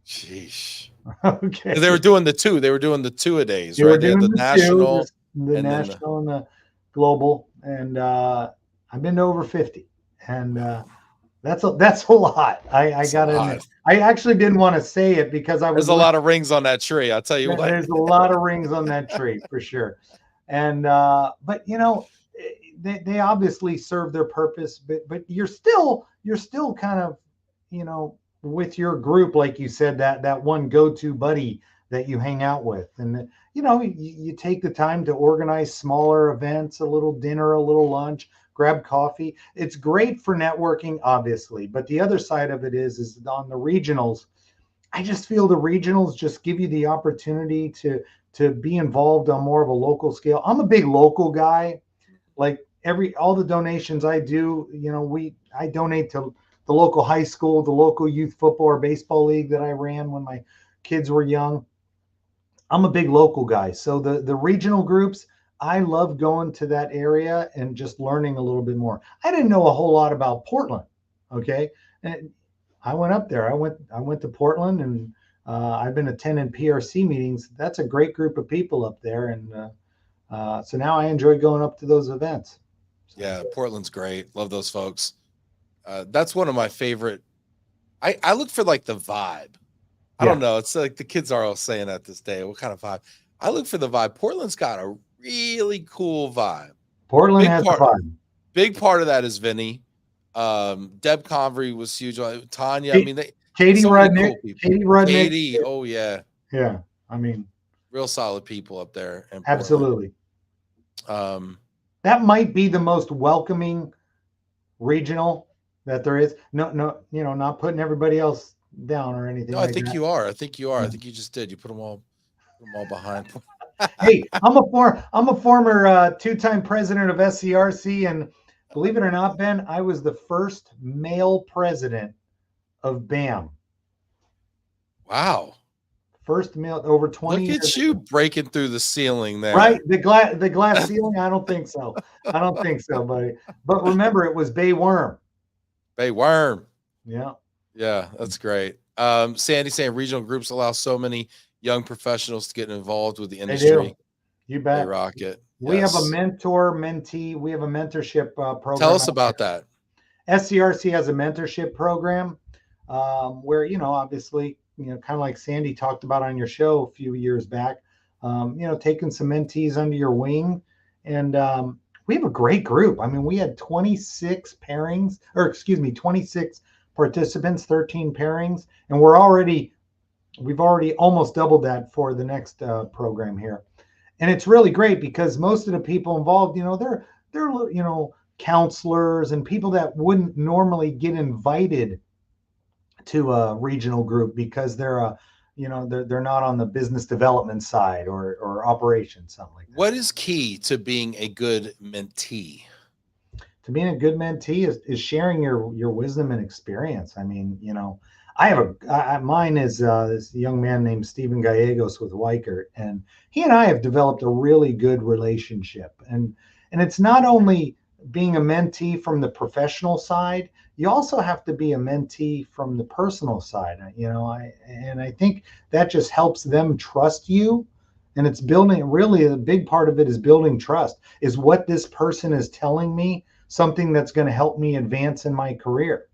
Sheesh. They were Okay. doing the two. They were doing the two a days, They were right? They had doing the the two, national the and then the national and the global, and I've been to over 50, and wow. that's a lot. I That's a gotta admit, lot. I actually didn't want to say it because I There's was a looking. lot of rings on that tree. I'll tell you what. There's a lot of rings on that tree for sure, and but you know, they obviously serve their purpose, but you're still kind of, you know, with your group, like you said, that one go-to buddy that you hang out with, and you know, you take the time to organize smaller events, a little dinner, a little lunch, grab coffee. It's great for networking, obviously, but the other side of it is on the regionals. I just feel the regionals just give you the opportunity to be involved on more of a local scale. I'm a big local guy. Like all the donations I do, you know, I donate to the local high school, the local youth football or baseball league that I ran when my kids were young. I'm a big local guy. So the regional groups, I love going to that area and just learning a little bit more. I didn't know a whole lot about Portland. Okay. And I went up there. I went to Portland, and I've been attending PRC meetings. That's a great group of people up there, and so now I enjoy going up to those events. So Yeah, Portland's great. Love those folks. That's one of my favorite. I look for like the vibe. I don't yeah, know. It's like the kids are all saying that this day. What kind of vibe? I look for the vibe. Portland's got a really cool vibe. Portland Big has a part. vibe. Big part of that is Vinny. Deb Convery was huge. Tanya. I Kate, mean, they Katie so many Rudnick, cool people. Katie Rudnick. Katie. Oh yeah, Yeah, I mean, real solid people up there in Portland. absolutely. Um, That might be the most welcoming regional that there is. No, no, you know, not putting everybody else down or anything no, I like think that. you are. I think you are. I Yeah. think you just did. You put them all behind. Hey, I'm a former two-time president of SCRC, and believe it or not, Ben, I was the first male president of BAM. Wow. First male over 20 Look years at you ago. breaking through the ceiling Right? there. The glass ceiling? I don't think so. I don't think so, buddy. But remember, it was Bay Worm. Bay Worm. Yeah, Yeah, that's great. Sandy saying regional groups allow so many young professionals to get involved with the they do. industry. You They bet. rock it. We have a Yes. mentor mentee. We have a mentorship Tell program us out about there. that. SCRC has a mentorship program where, you know, obviously, you know, kind of like Sandy talked about on your show a few years back, you know, taking some mentees under your wing. And we have a great group. I mean, we had 26 pairings, or excuse me, 26 participants, 13 pairings, and we've already almost doubled that for the next program here. And it's really great because most of the people involved, you know, they're you know, counselors and people that wouldn't normally get invited to a regional group because they're a, you know, they're not on the business development side or operations, something like that. What is key to being a good mentee? To being a good mentee is sharing your wisdom and experience. I mean, you know, I have mine is this young man named Stephen Gallegos with Weichert, and he and I have developed a really good relationship. And it's not only being a mentee from the professional side, you also have to be a mentee from the personal side. I think that just helps them trust you. And it's building, really a big part of it is building trust. Is what this person is telling me something that's going to help me advance in my career?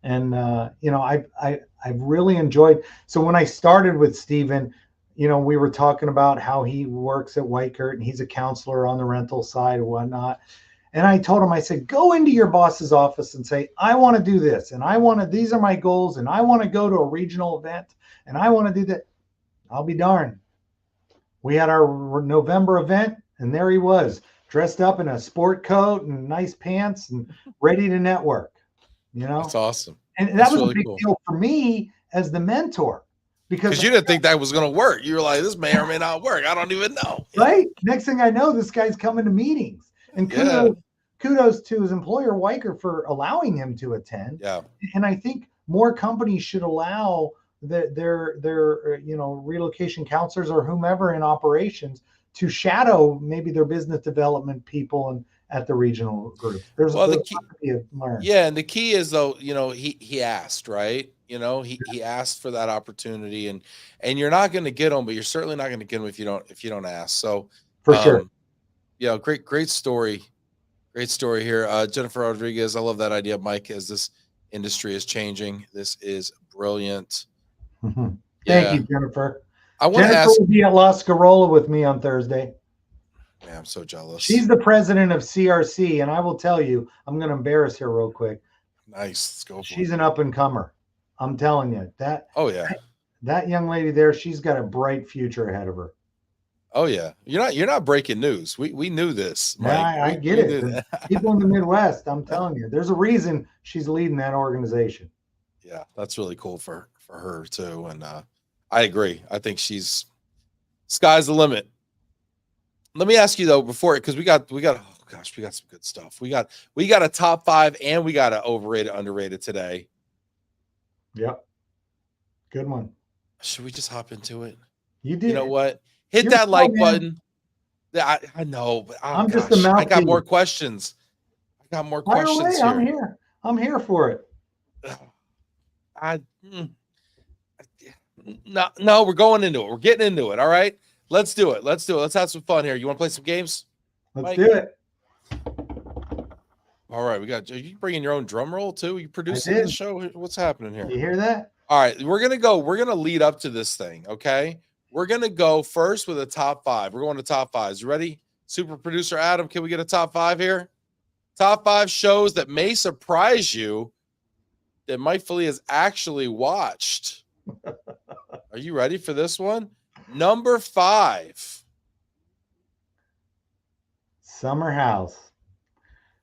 And I've really enjoyed. So when I started with Steven, we were talking about how he works at Weichert and he's a counselor on the rental side and whatnot. And I told him, I said, go into your boss's office and say, I want to do this, and these are my goals, and I want to go to a regional event, and I want to do that. I'll be darned. We had our November event, and there he was, dressed up in a sport coat and nice pants and ready to network. That's awesome. And That's that was really a big cool. deal for me as the mentor, because you didn't think that was going to work. You were like, this may or may not work. I don't even know. Right? Next thing I know, this guy's coming to meetings. And kudos to his employer, Weichert, for allowing him to attend. Yeah. And I think more companies should allow their relocation counselors or whomever in operations to shadow maybe their business development people and at the regional group. The key, and the key is, though, he asked, right? He asked for that opportunity, and you're not going to get them, but you're certainly not going to get them if you don't ask. So for sure. Great story. Great story here. Jennifer Rodriguez, I love that idea, Mike, as this industry is changing. This is brilliant. Mm-hmm. Thank you, Jennifer. I want to ask. Will be at La Scarola with me on Thursday. Man, I'm so jealous. She's the president of CRC, and I will tell you, I'm going to embarrass her real quick. Nice. Let's go. She's an up and comer. I'm telling you that. Oh yeah. That young lady there, she's got a bright future ahead of her. Oh yeah, you're not breaking news. We knew this, Mike. Yeah, I get it. People in the Midwest, I'm telling you, there's a reason she's leading that organization. Yeah, that's really cool for her too, and I agree. I think sky's the limit. Let me ask you though, because we got oh gosh, we got some good stuff. We got a top 5 and we got an overrated, underrated today. Yep, good one. Should we just hop into it? You did. You know what? Hit that like button. I know, but I'm just a mouthpiece. I got more questions. Away. Here. I'm here for it. No, we're going into it. We're getting into it. All right. Let's do it. Let's have some fun here. You want to play some games? Let's do it. All right. Are you bringing your own drum roll too? Are you producing the show? What's happening here? You hear that? All right. We're going to lead up to this thing. Okay. We're going to go first with a top 5. We're going to top 5s. You ready? Super producer Adam, can we get a top 5 here? Top 5 shows that may surprise you that Mike Filia has actually watched. Are you ready for this one? Number 5. Summer House.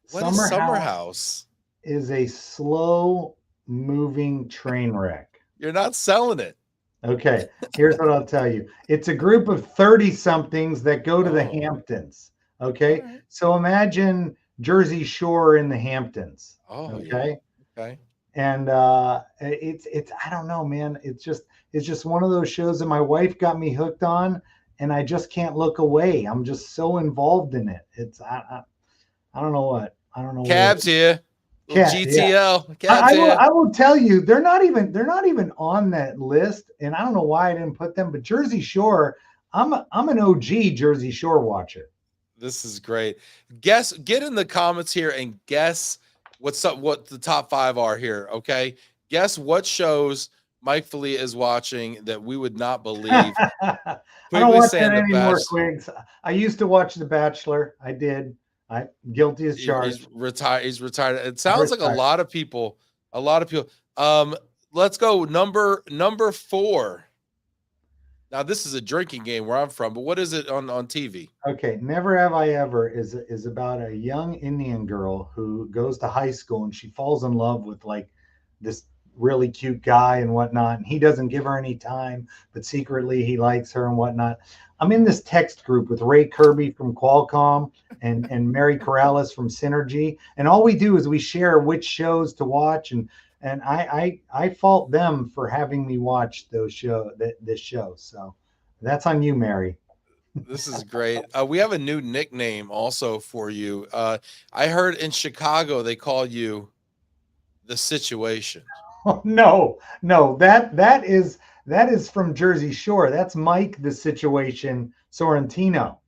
What is Summer House? Is a slow moving train wreck. You're not selling it. Okay, here's what I'll tell you. It's a group of 30-somethings that go to the Hamptons. Okay, right. So imagine Jersey Shore in the Hamptons. Oh, okay. Yeah. Okay. And it's I don't know, man. It's just one of those shows that my wife got me hooked on, and I just can't look away. I'm just so involved in it. It's I don't know what. I don't know. Cabs here. GTL. Yeah. I will tell you, they're not even on that list, and I don't know why I didn't put them. But Jersey Shore, I'm an OG Jersey Shore watcher. This is great. Get in the comments here and guess what the top 5 are here. Okay, guess what shows Mike Filia is watching that we would not believe. I don't watch that anymore, Quigs. I used to watch The Bachelor. I did. I guilty as charged. He's retired. It sounds like a lot of people. Let's go number 4. Now this is a drinking game where I'm from, but what is it on TV? Okay, Never Have I Ever is about a young Indian girl who goes to high school and she falls in love with like this really cute guy and whatnot, and he doesn't give her any time, but secretly he likes her and whatnot. I'm in this text group with Ray Kirby from Qualcomm and Mary Corrales from Synergy, and all we do is we share which shows to watch, and and I fault them for having me watch this show. So that's on you, Mary. This is great. We have a new nickname also for you. I heard in Chicago they call you the Situation. Oh, no, that is from Jersey Shore. That's Mike the Situation Sorrentino.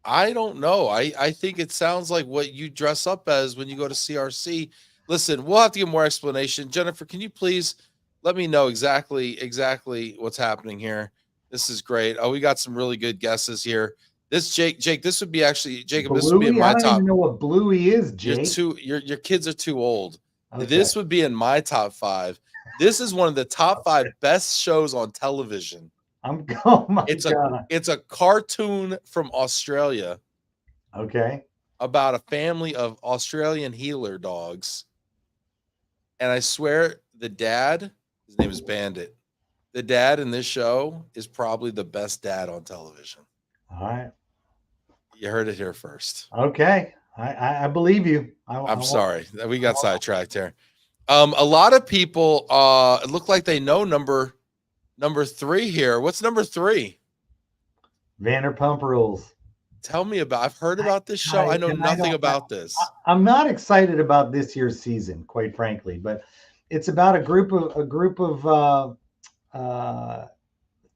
I don't know. I think it sounds like what you dress up as when you go to CRC. Listen, we'll have to get more explanation. Jennifer, can you please let me know exactly what's happening here? This is great. Oh, we got some really good guesses here. This Jake, this would be actually Jacob. This would be in Bluey? I my don't even top. know what Bluey is, You're Jake. too. Your kids are too old. Okay. This would be in my top 5. This is one of the top 5 best shows on television. Oh my God. It's a cartoon from Australia Okay. about a family of Australian healer dogs. And I swear the dad, his name is Bandit. The dad in this show is probably the best dad on television. All right. You heard it here first. Okay. I believe you. I'm sorry. We got sidetracked here. A lot of people look like they know number 3 here. What's number 3? Vanderpump Rules. Tell me about. I've heard about this show. I know nothing about this. I'm not excited about this year's season, quite frankly, but it's about a group of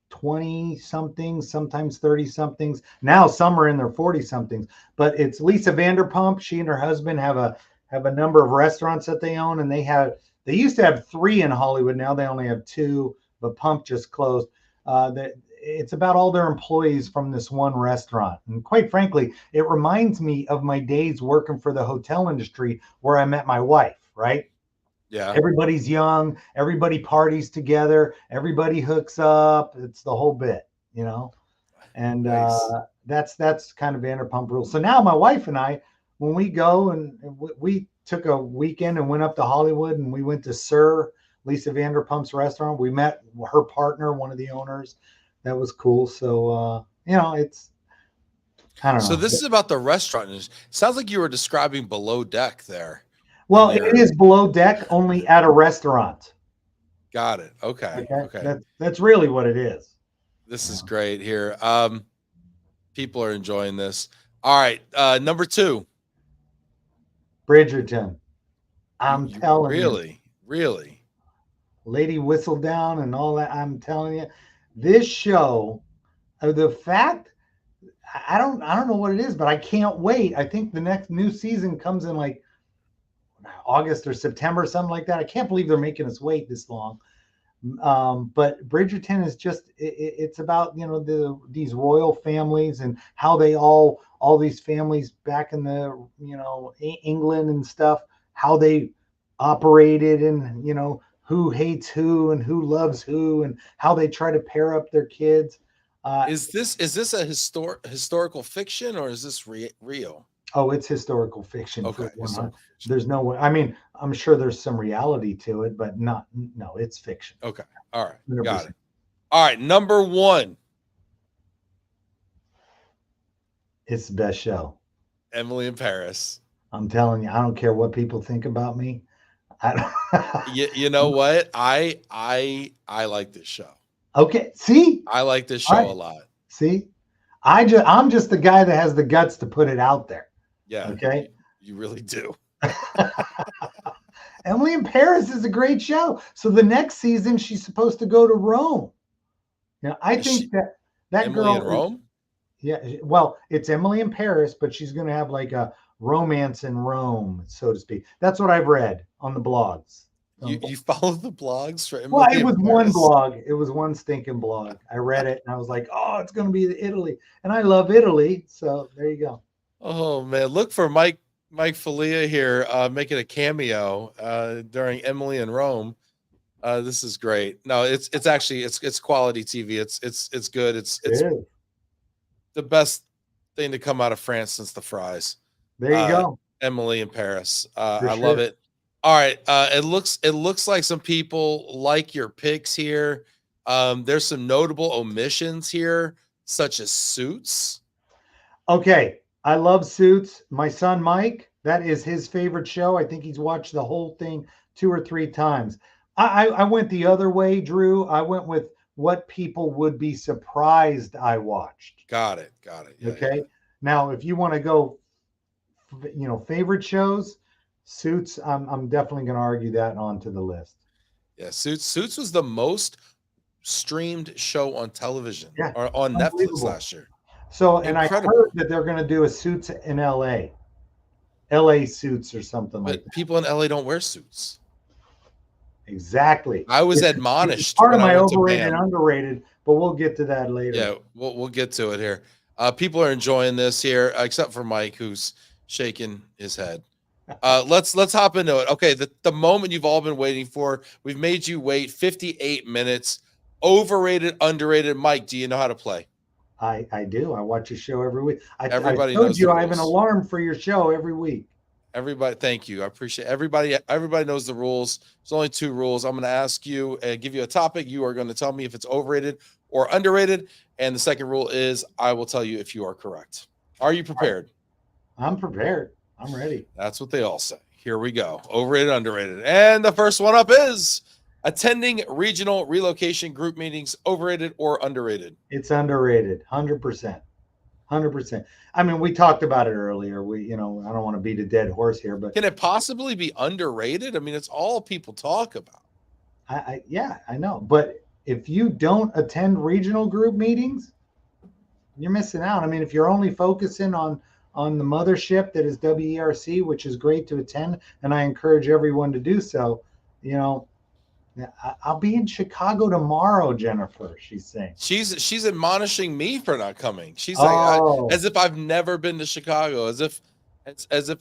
20 somethings, sometimes 30 somethings. Now some are in their 40 somethings, but it's Lisa Vanderpump. She and her husband have a number of restaurants that they own, and they used to have 3 in Hollywood. Now they only have 2, but Pump just closed. It's about all their employees from this one restaurant. And quite frankly, it reminds me of my days working for the hotel industry where I met my wife, right? Yeah. Everybody's young, everybody parties together, everybody hooks up. It's the whole bit, you know? And Nice. that's kind of Vanderpump Rules. So now my wife and I, when we go and we took a weekend and went up to Hollywood, and we went to Sir Lisa Vanderpump's restaurant. We met her partner, one of the owners. That was cool. So, it's, I don't know. So this is about the restaurant. It sounds like you were describing Below Deck there. Well, it is Below Deck, only at a restaurant. Got it. Okay. That's really what it is. This is great here. People are enjoying this. All right. Number 2. Bridgerton. I'm telling you. Really? Lady Whistledown and all that. I'm telling you. This show, the fact, I don't know what it is, but I can't wait. I think the next new season comes in like August or September, something like that. I can't believe they're making us wait this long. But Bridgerton is just, it's about, these royal families and how they all these families back in the, England and stuff, how they operated, and, who hates who and who loves who, and how they try to pair up their kids. Is this a historical fiction, or is this real? Oh, it's historical fiction. Okay. There's no way. I mean, I'm sure there's some reality to it, but no, it's fiction. Okay. All right. 100%. Got it. All right. Number 1. It's the best show. Emily in Paris. I'm telling you, I don't care what people think about me. You know what? I like this show. Okay. See? I like this show a lot. See? I'm just the guy that has the guts to put it out there. Yeah. Okay. You really do. Emily in Paris is a great show. So the next season she's supposed to go to Rome. I think that Emily girl in Rome? Yeah. Well, it's Emily in Paris, but she's going to have like a romance in Rome, so to speak. That's what I've read on the blogs. You follow the blogs for Emily? Well, it was one blog. It was one stinking blog. I read it and I was like, oh, it's going to be Italy. And I love Italy. So there you go. Oh, man. Look for Mike Filia here making a cameo during Emily in Rome. This is great. No, it's actually it's quality TV. It's good. It's the best thing to come out of France since the fries. There you go. Emily in Paris. I love it. All right. It looks like some people like your picks here. There's some notable omissions here, such as Suits. Okay. I love Suits. My son, Mike, that is his favorite show. I think he's watched the whole thing 2 or 3 times. I went the other way, Drew. I went with what people would be surprised I watched. Got it. Got it. Yeah. Okay. Yeah. Now, if you want to go, favorite shows, Suits, I'm definitely going to argue that onto the list. Yeah. Suits was the most streamed show on television Yeah. or on Netflix Unbelievable. last year. So, and I Incredible. heard that they're going to do a Suits in LA Suits or something like But that. people in LA don't wear suits. Exactly. I was It's admonished part of when I my went to overrated and BAM. underrated, but we'll get to that later. Yeah, we'll get to it here. People are enjoying this here, except for Mike, who's shaking his head. Let's hop into it. Okay, the moment you've all been waiting for. We've made you wait 58 minutes. Overrated, underrated. Mike, do you know how to play? I do. I watch your show every week. Everybody I told knows you the I have an rules. alarm for your show every week. Everybody, thank you. I appreciate everybody. Everybody knows the rules. There's only 2 rules. I'm going to ask you and give you a topic. You are going to tell me if it's overrated or underrated. And the second rule is I will tell you if you are correct. Are you prepared? I'm prepared. I'm ready. That's what they all say. Here we go. Overrated, underrated. And the first one up is attending regional relocation group meetings, overrated or underrated? It's underrated. 100%. 100%. I mean, we talked about it earlier. I don't want to beat a dead horse here, but Can it possibly be underrated? I mean, it's all people talk about. yeah, I know. But if you don't attend regional group meetings, you're missing out. I mean, if you're only focusing on the mothership that is WERC, which is great to attend, and I encourage everyone to do so, I'll be in Chicago tomorrow, Jennifer, she's saying. She's admonishing me for not coming. She's like, as if I've never been to Chicago, as if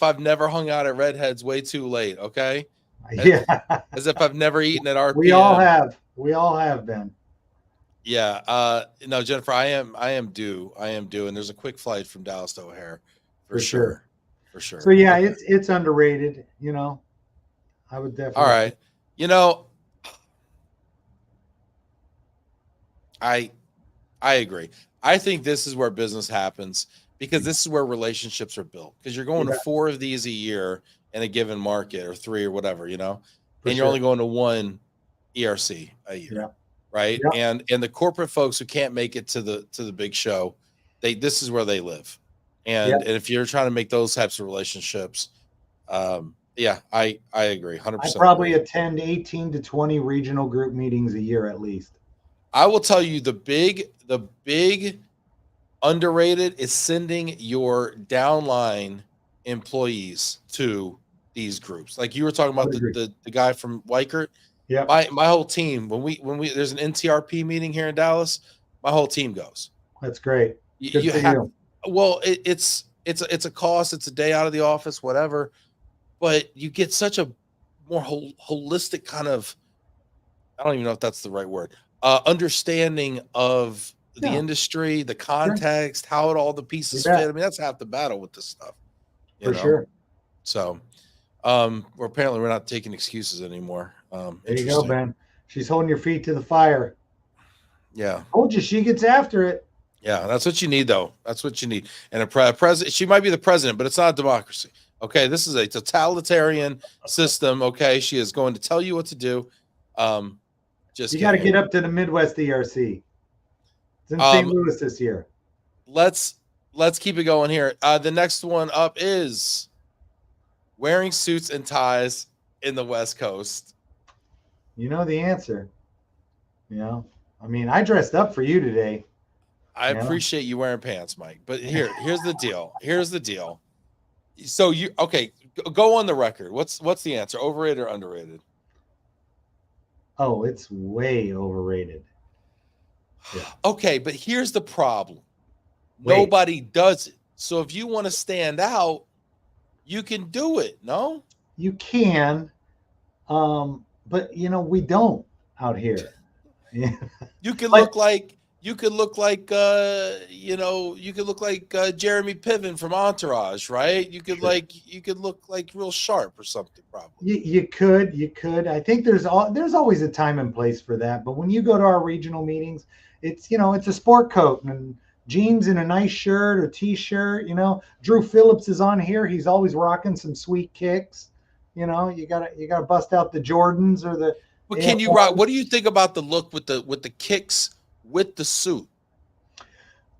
I've never hung out at Redhead's way too late. Okay. Yeah. As if I've never eaten at RPM. We all have. We all have been. Yeah. No, Jennifer, I am due. And there's a quick flight from Dallas to O'Hare for sure. For sure. So yeah, okay. It's underrated, I would definitely. All right. I agree. I think this is where business happens because this is where relationships are built because you're going to 4 of these a year in a given market or 3 or whatever, and you're only going to 1 ERC a year, right? Yeah. And the corporate folks who can't make it to the big show, this is where they live. And if you're trying to make those types of relationships, yeah, I agree 100%. I probably attend 18 to 20 regional group meetings a year at least. I will tell you the big underrated is sending your downline employees to these groups. Like you were talking about the guy from Weichert. Yeah. My whole team, when we there's an NTRP meeting here in Dallas, my whole team goes. That's great. You have, well, it's a cost, it's a day out of the office, whatever, but you get such a more holistic kind of, I don't even know if that's the right word. Understanding of the industry, the context, how all the pieces fit. I mean, that's half the battle with this stuff. For sure. So, apparently we're not taking excuses anymore. There you go, Ben. She's holding your feet to the fire. Yeah. Told you she gets after it. Yeah, that's what you need, though. That's what you need. And a president, she might be the president, but it's not a democracy. Okay, this is a totalitarian system. Okay, she is going to tell you what to do. You got to get up to the Midwest ERC. It's in St. Louis this year. Let's keep it going here. The next one up is wearing suits and ties in the West Coast. You know the answer. I mean, I dressed up for you today. I appreciate you wearing pants, Mike. But here's the deal. Here's the deal. So go on the record. What's the answer? Overrated or underrated? Oh, it's way overrated. Yeah. Okay, but here's the problem. Nobody does it. So if you want to stand out, you can do it, no? You can. But we don't out here. You could look like Jeremy Piven from Entourage, right? You could look like real sharp or something, probably. You could. I think there's always a time and place for that. But when you go to our regional meetings, it's a sport coat and jeans and a nice shirt or t-shirt. Drew Phillips is on here. He's always rocking some sweet kicks. you gotta bust out the Jordans or the But Air can you rock? Force. What do you think about the look with the kicks with the suit?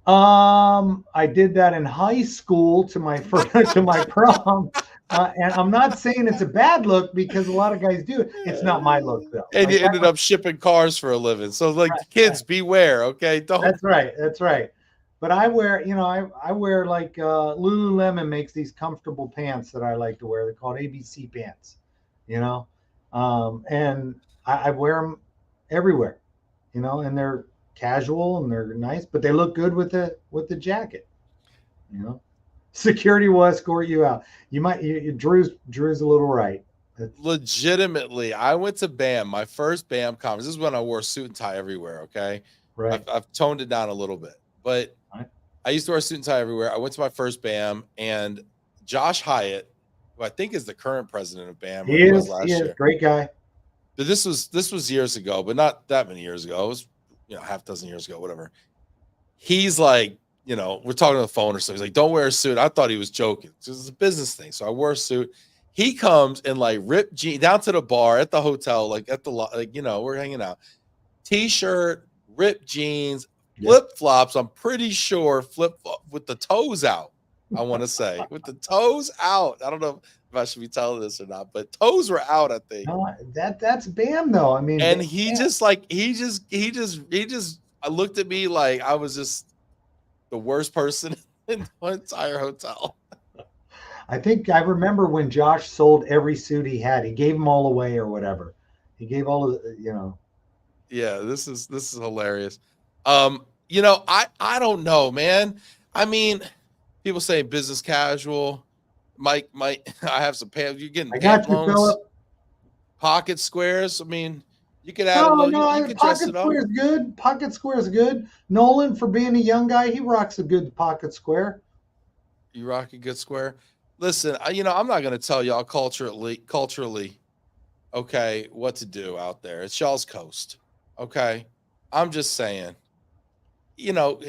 I did that in high school to my to my prom, and I'm not saying it's a bad look because a lot of guys do it. It's not my look though. And Like you ended up shipping cars for a living. So like kids, beware, okay? Don't. That's right. That's right. But I wear, I wear like Lululemon makes these comfortable pants that I like to wear. They're called ABC pants, you know, and I wear them everywhere, and they're casual and they're nice, but they look good with the jacket, you know. Security will escort you out. Drew's a little right. Legitimately, I went to BAM, my first BAM conference. This is when I wore a suit and tie everywhere. Okay, Right. I've toned it down a little bit, but Right. I used to wear a suit and tie everywhere. I went to my first BAM, and Josh Hyatt, who I think is the current president of BAM, or He was is. last He is. year. Great guy. But this was years ago, but not that many years ago. It was half dozen years ago, whatever. He's like, we're talking on the phone or something. He's like, don't wear a suit. I thought he was joking. It's a business thing. So I wore a suit. He comes in like ripped jeans down to the bar at the hotel, like at the we're hanging out. T-shirt, ripped jeans, flip-flops. I'm pretty sure flip-flop with the toes out. I want to say with the toes out. I don't know if I should be telling this or not, but toes were out, I think. No, that's BAM though. I mean, and he just I looked at me like I was just the worst person in the entire hotel. I think I remember when Josh sold every suit he had. He gave them all away or whatever. He gave all of Yeah, this is hilarious. I don't know, man. I mean, people say business casual. Mike, I have some pants. You're getting pantaloons, pocket squares. I mean, you could add a little. You could dress it up. Pocket square is good. Pocket square is good. Nolan, for being a young guy, he rocks a good pocket square. You rock a good square. Listen, I'm not going to tell y'all culturally, okay, what to do out there. It's y'all's coast, okay? I'm just saying, y'all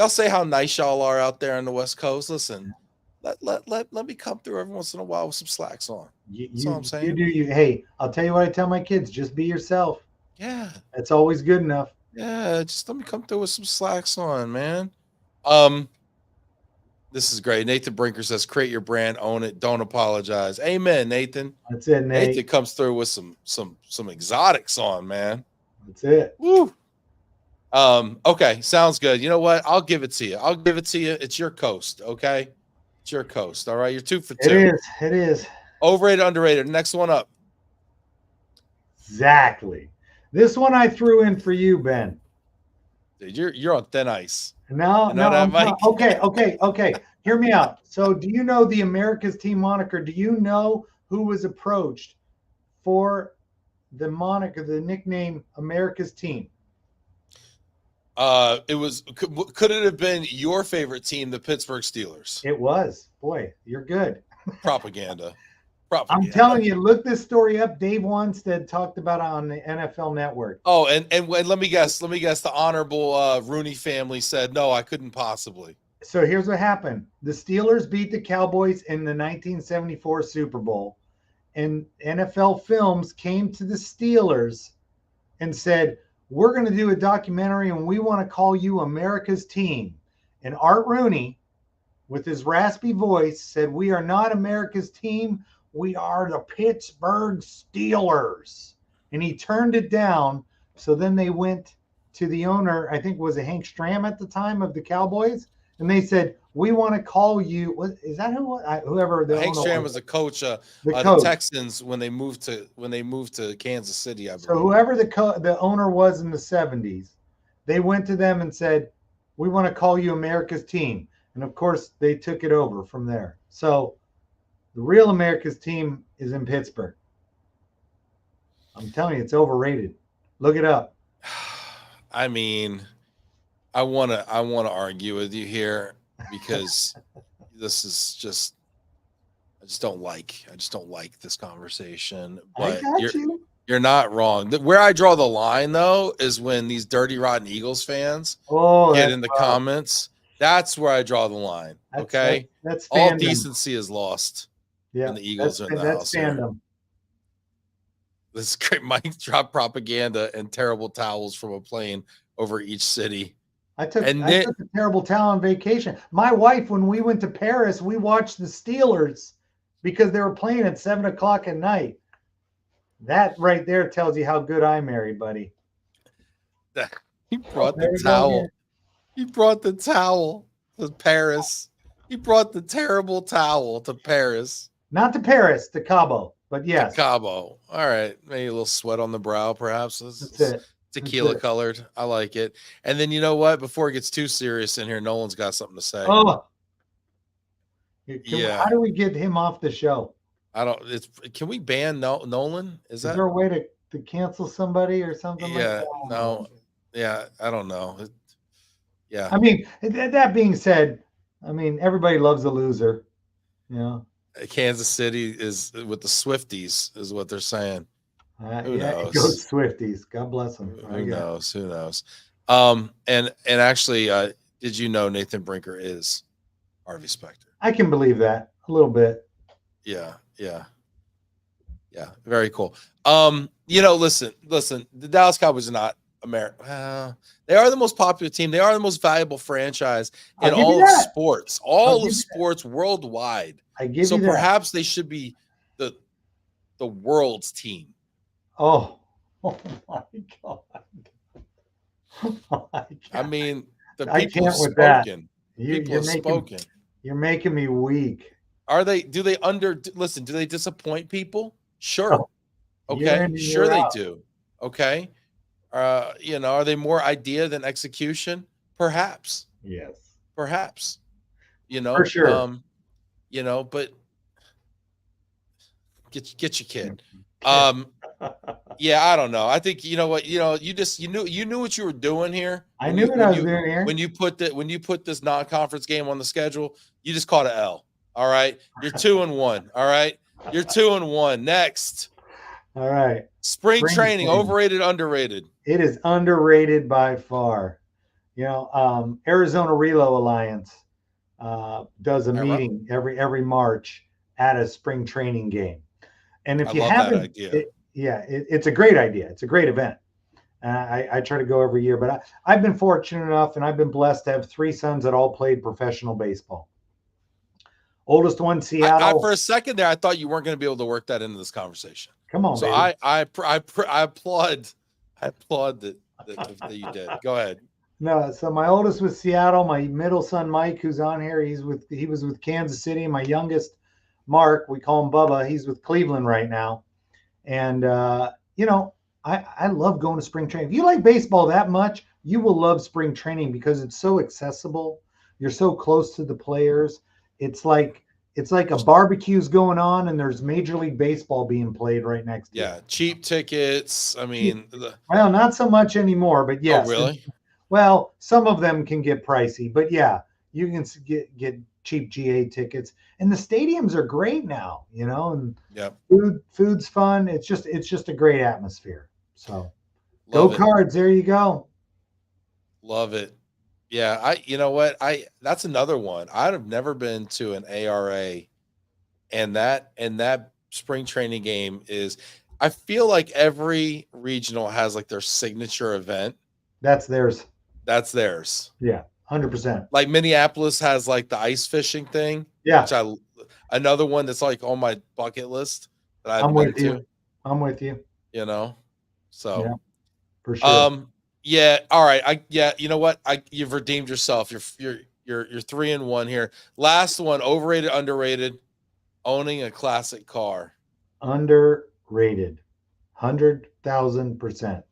say how nice y'all are out there on the West Coast. Listen, let me come through every once in a while with some slacks on. That's all I'm saying. Hey, I'll tell you what I tell my kids: just be yourself. Yeah, that's always good enough. Yeah, just let me come through with some slacks on, man. This is great. Nathan Brinker says, create your brand, own it, don't apologize. Amen, Nathan. That's it, Nate. Nathan comes through with some exotics on, man. That's it. Woo. Okay, sounds good. You know what? I'll give it to you. It's your coast, okay? It's your coast. All right. You're 2 for 2. It is. Overrated, underrated. Next one up. Exactly. This one I threw in for you, Ben. Dude, you're on thin ice. No. Okay. Hear me out. So, do you know the America's Team moniker? Do you know who was approached for the moniker, the nickname America's Team? It was. Could it have been your favorite team, the Pittsburgh Steelers? It was. Boy, you're good. Propaganda. I'm telling you, look this story up. Dave Wanstead talked about it on the NFL Network. Oh, and let me guess. The honorable Rooney family said, no, I couldn't possibly. So here's what happened. The Steelers beat the Cowboys in the 1974 Super Bowl. And NFL Films came to the Steelers and said, we're going to do a documentary and we want to call you America's Team. And Art Rooney, with his raspy voice, said, we are not America's Team. We are the Pittsburgh Steelers. And he turned it down. So then they went to the owner, I think was it Hank Stram at the time of the Cowboys. And they said, we want to call you. Is that whoever the Hank Stram was the coach of the Texans when they moved to Kansas City, I believe. So whoever the owner was in the 70s, they went to them and said, we want to call you America's Team. And of course, they took it over from there. So the real America's Team is in Pittsburgh. I'm telling you, it's overrated. Look it up. I mean, I want to argue with you here because this is just I just don't like this conversation. But you're not wrong. Where I draw the line though is when these dirty rotten Eagles fans get in the comments. That's where I draw the line. Okay, that's all decency is lost. Yeah, and the Eagles are in the house. Fandom. This great Mike dropped propaganda and terrible towels from a plane over each city. I took And a then terrible towel on vacation. My wife, when we went to Paris, we watched the Steelers because they were playing at 7 o'clock at night. That right there tells you how good I married, buddy. he brought There the we go towel. again. He brought the towel to Paris. He brought the terrible towel to Paris. Not to Paris, to Cabo, but yes. To Cabo. All right. Maybe a little sweat on the brow, perhaps. That's it. Tequila colored. I like it. And then you know what? Before it gets too serious in here, Nolan's got something to say. Oh. Yeah. How do we get him off the show? Can we ban Nolan? Is there a way to cancel somebody or something like that? No. Yeah, I don't know. Yeah. I mean, that being said, I mean, everybody loves a loser. You know. Kansas City is with the Swifties, is what they're saying. Who knows? Go Swifties. God bless them. Who knows? Who knows? And actually, did you know Nathan Brinker is Harvey Specter? I can believe that a little bit. Yeah. Very cool. Listen. The Dallas Cowboys are not America. They are the most popular team. They are the most valuable franchise in all of sports. All of sports worldwide. I give so you that. Perhaps they should be the world's team. Oh my God. Oh my God. I mean, the people have spoken. People have spoken. You're making me weak. Do they disappoint people? Sure. Oh, okay. Sure they do. Okay. Are they more idea than execution? Perhaps. Yes. Perhaps. For sure. But get your kid. Yeah, I don't know. I think you know what, you knew what you were doing here. I knew what I was doing here. When you put this non-conference game on the schedule, you just caught an L. All right. You're 2-1. All right. You're 2-1. Next. All right. Spring training, overrated, underrated. It is underrated by far. Arizona Relo Alliance does a meeting every March at a spring training game. And if you haven't, it's a great idea. It's a great event. I try to go every year, but I've been fortunate enough and I've been blessed to have 3 sons that all played professional baseball. Oldest one, Seattle. For a second there, I thought you weren't going to be able to work that into this conversation. Come on, so baby. I applaud that you did. Go ahead. No, so my oldest was Seattle. My middle son, Mike, who's on here, he was with Kansas City. My youngest, Mark, we call him Bubba. He's with Cleveland right now. And, I love going to spring training. If you like baseball that much, you will love spring training because it's so accessible. You're so close to the players. It's like a barbecue's going on and there's Major League Baseball being played right next to you. Yeah, cheap tickets. I mean, well, not so much anymore, but yes. Oh, really? Well, some of them can get pricey, but yeah, you can get cheap GA tickets, and the stadiums are great now. And food's fun. It's just a great atmosphere. So, go Cards! There you go. Love it. Yeah, that's another one. I've never been to an ARA, and that spring training game is. I feel like every regional has like their signature event. That's theirs. Yeah, 100%. Like Minneapolis has like the ice fishing thing. Yeah, which another one that's like on my bucket list that I'm with you. So yeah, for sure. Yeah. All right. You know what? You've redeemed yourself. You're 3-1 here. Last one, overrated, underrated, owning a classic car. Underrated. 100,000%.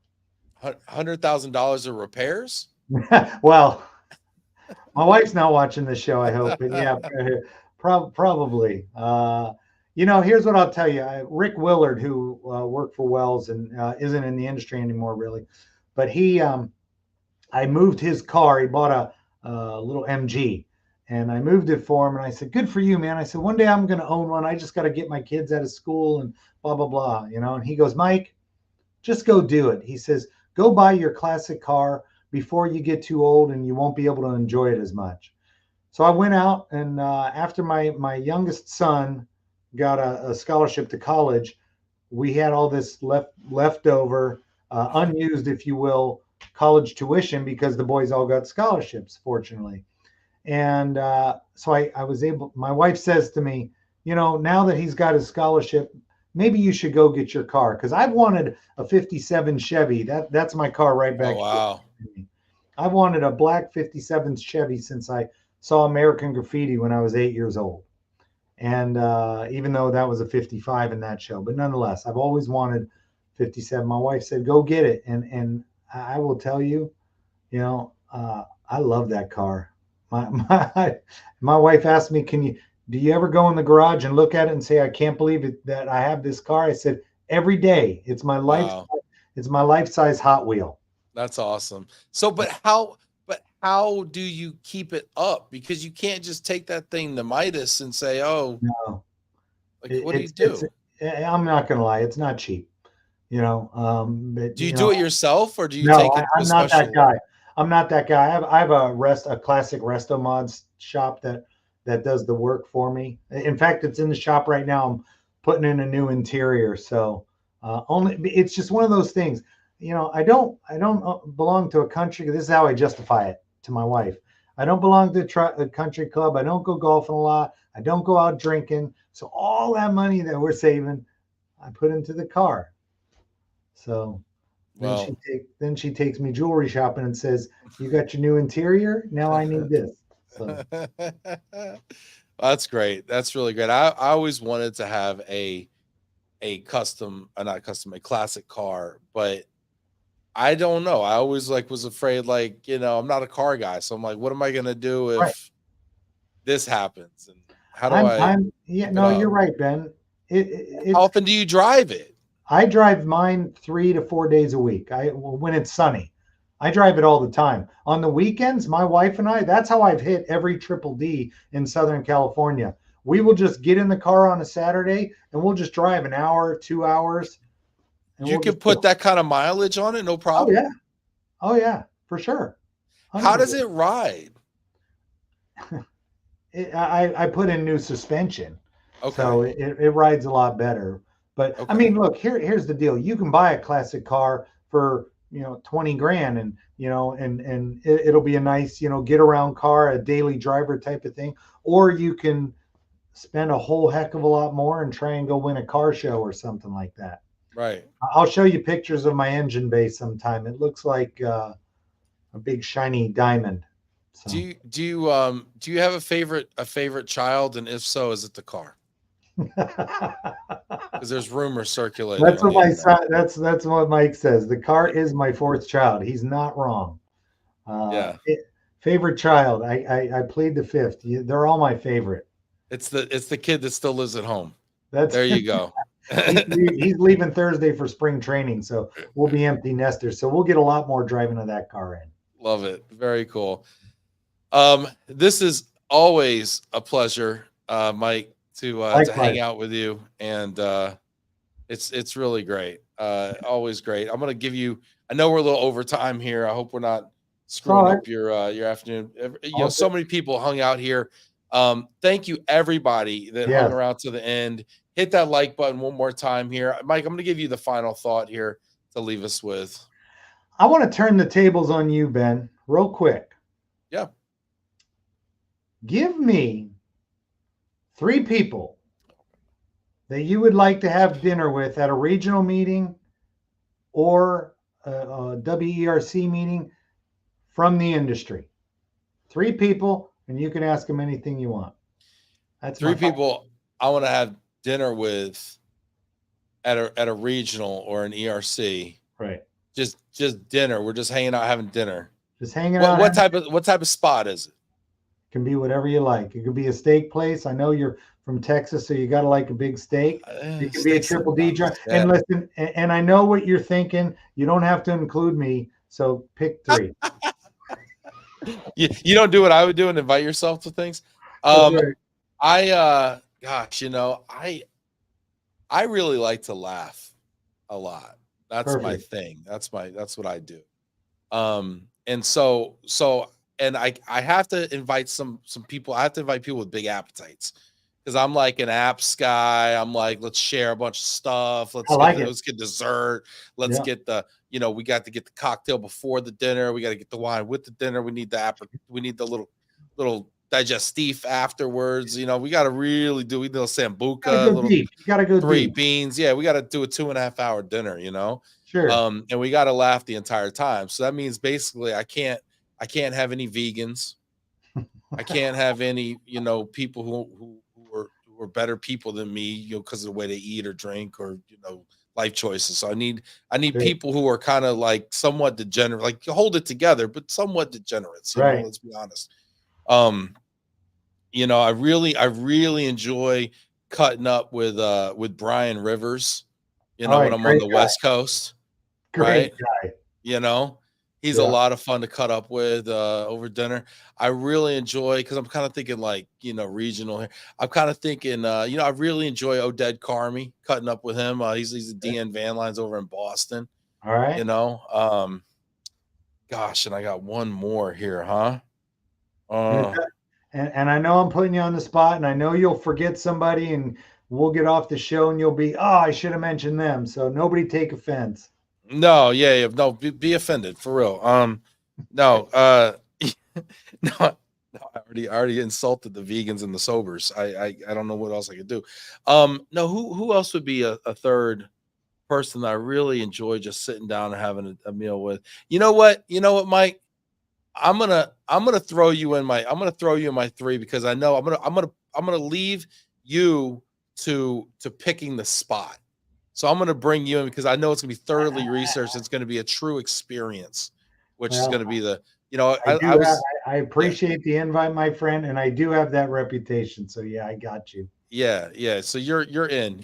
$100,000 of repairs? Well, my wife's not watching this show, I hope. But yeah, probably. Here's what I'll tell you. Rick Willard, who worked for Wells and isn't in the industry anymore, really. But I moved his car. He bought a little MG, and I moved it for him. And I said, "Good for you, man." I said, "One day I'm going to own one. I just got to get my kids out of school and blah blah blah." And he goes, "Mike, just go do it." He says, "Go buy your classic car before you get too old, and you won't be able to enjoy it as much." So I went out, and after my youngest son got a scholarship to college, we had all this leftover, unused, if you will, college tuition because the boys all got scholarships, fortunately. And so I was able, my wife says to me, you know, now that he's got his scholarship, maybe you should go get your car. Because I've wanted a 57 Chevy. That's my car right Oh back wow. here. I've wanted a black 57 Chevy since I saw American Graffiti when I was 8 years old. And even though that was a 55 in that show, but nonetheless, I've always wanted 57. My wife said, go get it. And I will tell you, you know, I love that car. My wife asked me, do you ever go in the garage and look at it and say, I can't believe it that I have this car? I said, every day. Wow. It's my life size Hot Wheel. That's awesome. So, but how do you keep it up? Because you can't just take that thing to Midas and say, oh, No, like, it, what do you it's, do? I'm not going to lie. It's not cheap, you know, but Do you you do know, it yourself or do you no, take it to a I'm not that special? guy. I'm not that guy. I have a classic Resto Mods shop that does the work for me. In fact, it's in the shop right now. I'm putting in a new interior. So only it's just one of those things. You know, I don't belong to a country. This is how I justify it to my wife. I don't belong to a country club. I don't go golfing a lot. I don't go out drinking. So all that money that we're saving, I put into the car. So Well, then she takes me jewelry shopping and says, "You got your new interior? Now I need this." So that's great. That's really great. I always wanted to have a custom, not custom, a classic car, but I don't know. I always like was afraid, like, I'm not a car guy. So I'm like, what am I gonna do right. if this happens? And how do I I'm yeah, keep it no, you're up? right, Ben. How It's often do you drive it? I drive mine 3 to 4 days a week. When it's sunny. I drive it all the time. On the weekends, my wife and I, that's how I've hit every triple D in Southern California. We will just get in the car on a Saturday and we'll just drive an hour, 2 hours, and You we'll can just put go. that kind of mileage on it, no Oh yeah. problem. Oh yeah, for sure. How does 100%. it ride? I put in new suspension, so Okay. it rides a lot better. But I Okay. mean, look, here's the deal: you can buy a classic car for 20 grand, and it'll be a nice get around car, a daily driver type of thing, or you can spend a whole heck of a lot more and try and go win a car show or something like that. Right. I'll show you pictures of my engine bay sometime. It looks like a big shiny diamond. So. Do you have a favorite child? And if so, is it the car? Because there's rumors circulating That's on what the my internet. son. That's what Mike says. The car is my fourth child. He's not wrong. Yeah. Favorite child. I plead the fifth. They're all my favorite. It's the kid that still lives at home. That's There you go. he's leaving Thursday for spring training, so we'll be empty nesters. So we'll get a lot more driving of that car in. Love it. Very cool. This is always a pleasure, Mike, to Likewise. hang out with you, and it's really great. Always great. I'm gonna give you. I know we're a little over time here. I hope we're not It's all screwing right. up your afternoon. All good. So many people hung out here. Thank you everybody that hung Yes. around to the end. Hit that like button one more time here, Mike. I'm gonna give you the final thought here to leave us with. I want to turn the tables on you, Ben, real quick. Yeah. Give me 3 people that you would like to have dinner with at a regional meeting or a WERC meeting from the industry. 3 people, and you can ask them anything you want. That's Three my final. people I want to have dinner with at a regional or an ERC. Right. Just dinner. We're just hanging out having dinner. Just hanging What out. what type of what type of spot is it? Can be whatever you like. It could be a steak place. I know you're from Texas, so you got to like a big steak. It could be a Steak's triple D not joint. bad. And listen, and I know what you're thinking. You don't have to include me. So pick 3. You don't do what I would do and invite yourself to things. That's right. Gosh, I really like to laugh a lot. That's my Perfect. thing. That's what I do. And so and I have to invite some people. I have to invite people with big appetites because I'm like an apps guy. I'm like, let's share a bunch of stuff. I like it. Let's get dessert. Let's Yeah. get the, we got to get the cocktail before the dinner. We got to get the wine with the dinner. We need we need the little digestif afterwards. We got to really do, we need a Gotta sambuca, a go little deep. You gotta go three deep. beans. Yeah, we got to do a 2.5 hour dinner, Sure. and we got to laugh the entire time. So that means basically I can't have any vegans. I can't have any, people who are better people than me, because of the way they eat or drink or, life choices. So I need Great. people who are kind of like somewhat degenerate, like hold it together, but somewhat degenerates, Right. let's be honest. I really enjoy cutting up with Brian Rivers, All when right. I'm on Great the guy. West Coast, Great right? guy. You know, he's a Yeah. lot of fun to cut up with over dinner. I really enjoy, because I'm kind of thinking like, regional here. I'm kind of thinking, I really enjoy Oded Carmi, cutting up with him. He's the DN Van Lines over in Boston, All right. Gosh, and I got one more here, huh? And, Uh, and I know I'm putting you on the spot, and I know you'll forget somebody, and we'll get off the show, and you'll be, oh, I should have mentioned them. So nobody take offense. no, yeah, no, be offended for real. No, no, I already insulted the vegans and the sobers. I don't know what else I could do. No, who else would be a third person that I really enjoy just sitting down and having a meal with? You know what? Mike? I'm gonna throw you in my three, because I know I'm gonna leave you to picking the spot. So I'm gonna bring you in, because I know it's gonna be thoroughly researched. It's gonna be a true experience, which is Well, gonna be the, I I do have, was, I yeah, appreciate the invite, my friend, and I do have that reputation. So yeah, I got you. yeah. So you're in.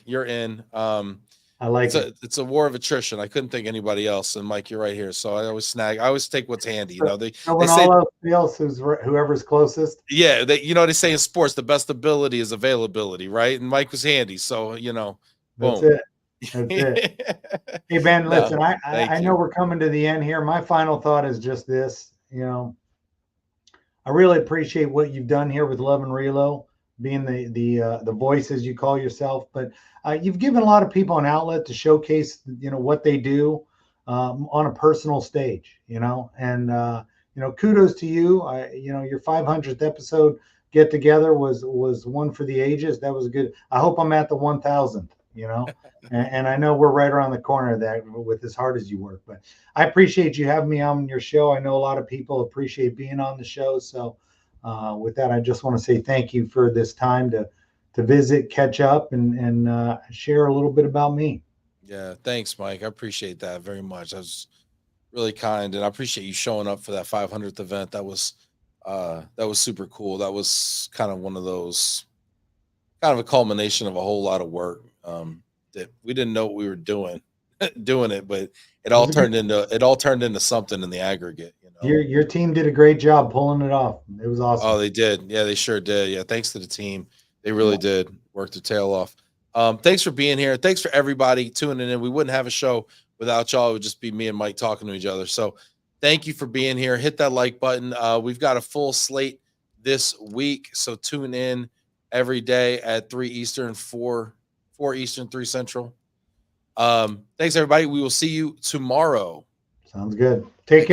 I like it. It's a war of attrition. I couldn't think anybody else, and Mike, you're right here. So I always take what's handy. So, so They when say, all else fails, whoever's closest. yeah, they say in sports the best ability is availability, right? And Mike was handy, so That's boom. it. That's it. Hey Ben, No, listen, I thank know you. we're coming to the end here. My final thought is just this. I really appreciate what you've done here with Love and Relo, being the voice as you call yourself. But you've given a lot of people an outlet to showcase what they do on a personal stage. And kudos to you. Your 500th episode get together was one for the ages. That was good. I hope I'm at the 1,000th. And I know we're right around the corner of that with as hard as you work. But I appreciate you having me on your show. I know a lot of people appreciate being on the show. So with that, I just want to say thank you for this time to visit, catch up, and share a little bit about me. Yeah, thanks, Mike. I appreciate that very much. That was really kind, and I appreciate you showing up for that 500th event. That was super cool. That was kind of one of those, kind of a culmination of a whole lot of work, that we didn't know what we were doing doing it, but It was a good, it all turned into something in the aggregate. your team did a great job pulling it off. It was Oh, awesome. they did. Yeah, they sure did. Yeah, thanks to the team. They Yeah. really did work their tail off. Thanks for being here. Thanks for everybody tuning in. We wouldn't have a show without y'all. It would just be me and Mike talking to each other. So thank you for being here. Hit that like button. We've got a full slate this week. So tune in every day at 3 Eastern, 4 Eastern, 3 Central. Thanks, everybody. We will see you tomorrow. Sounds good. Take care.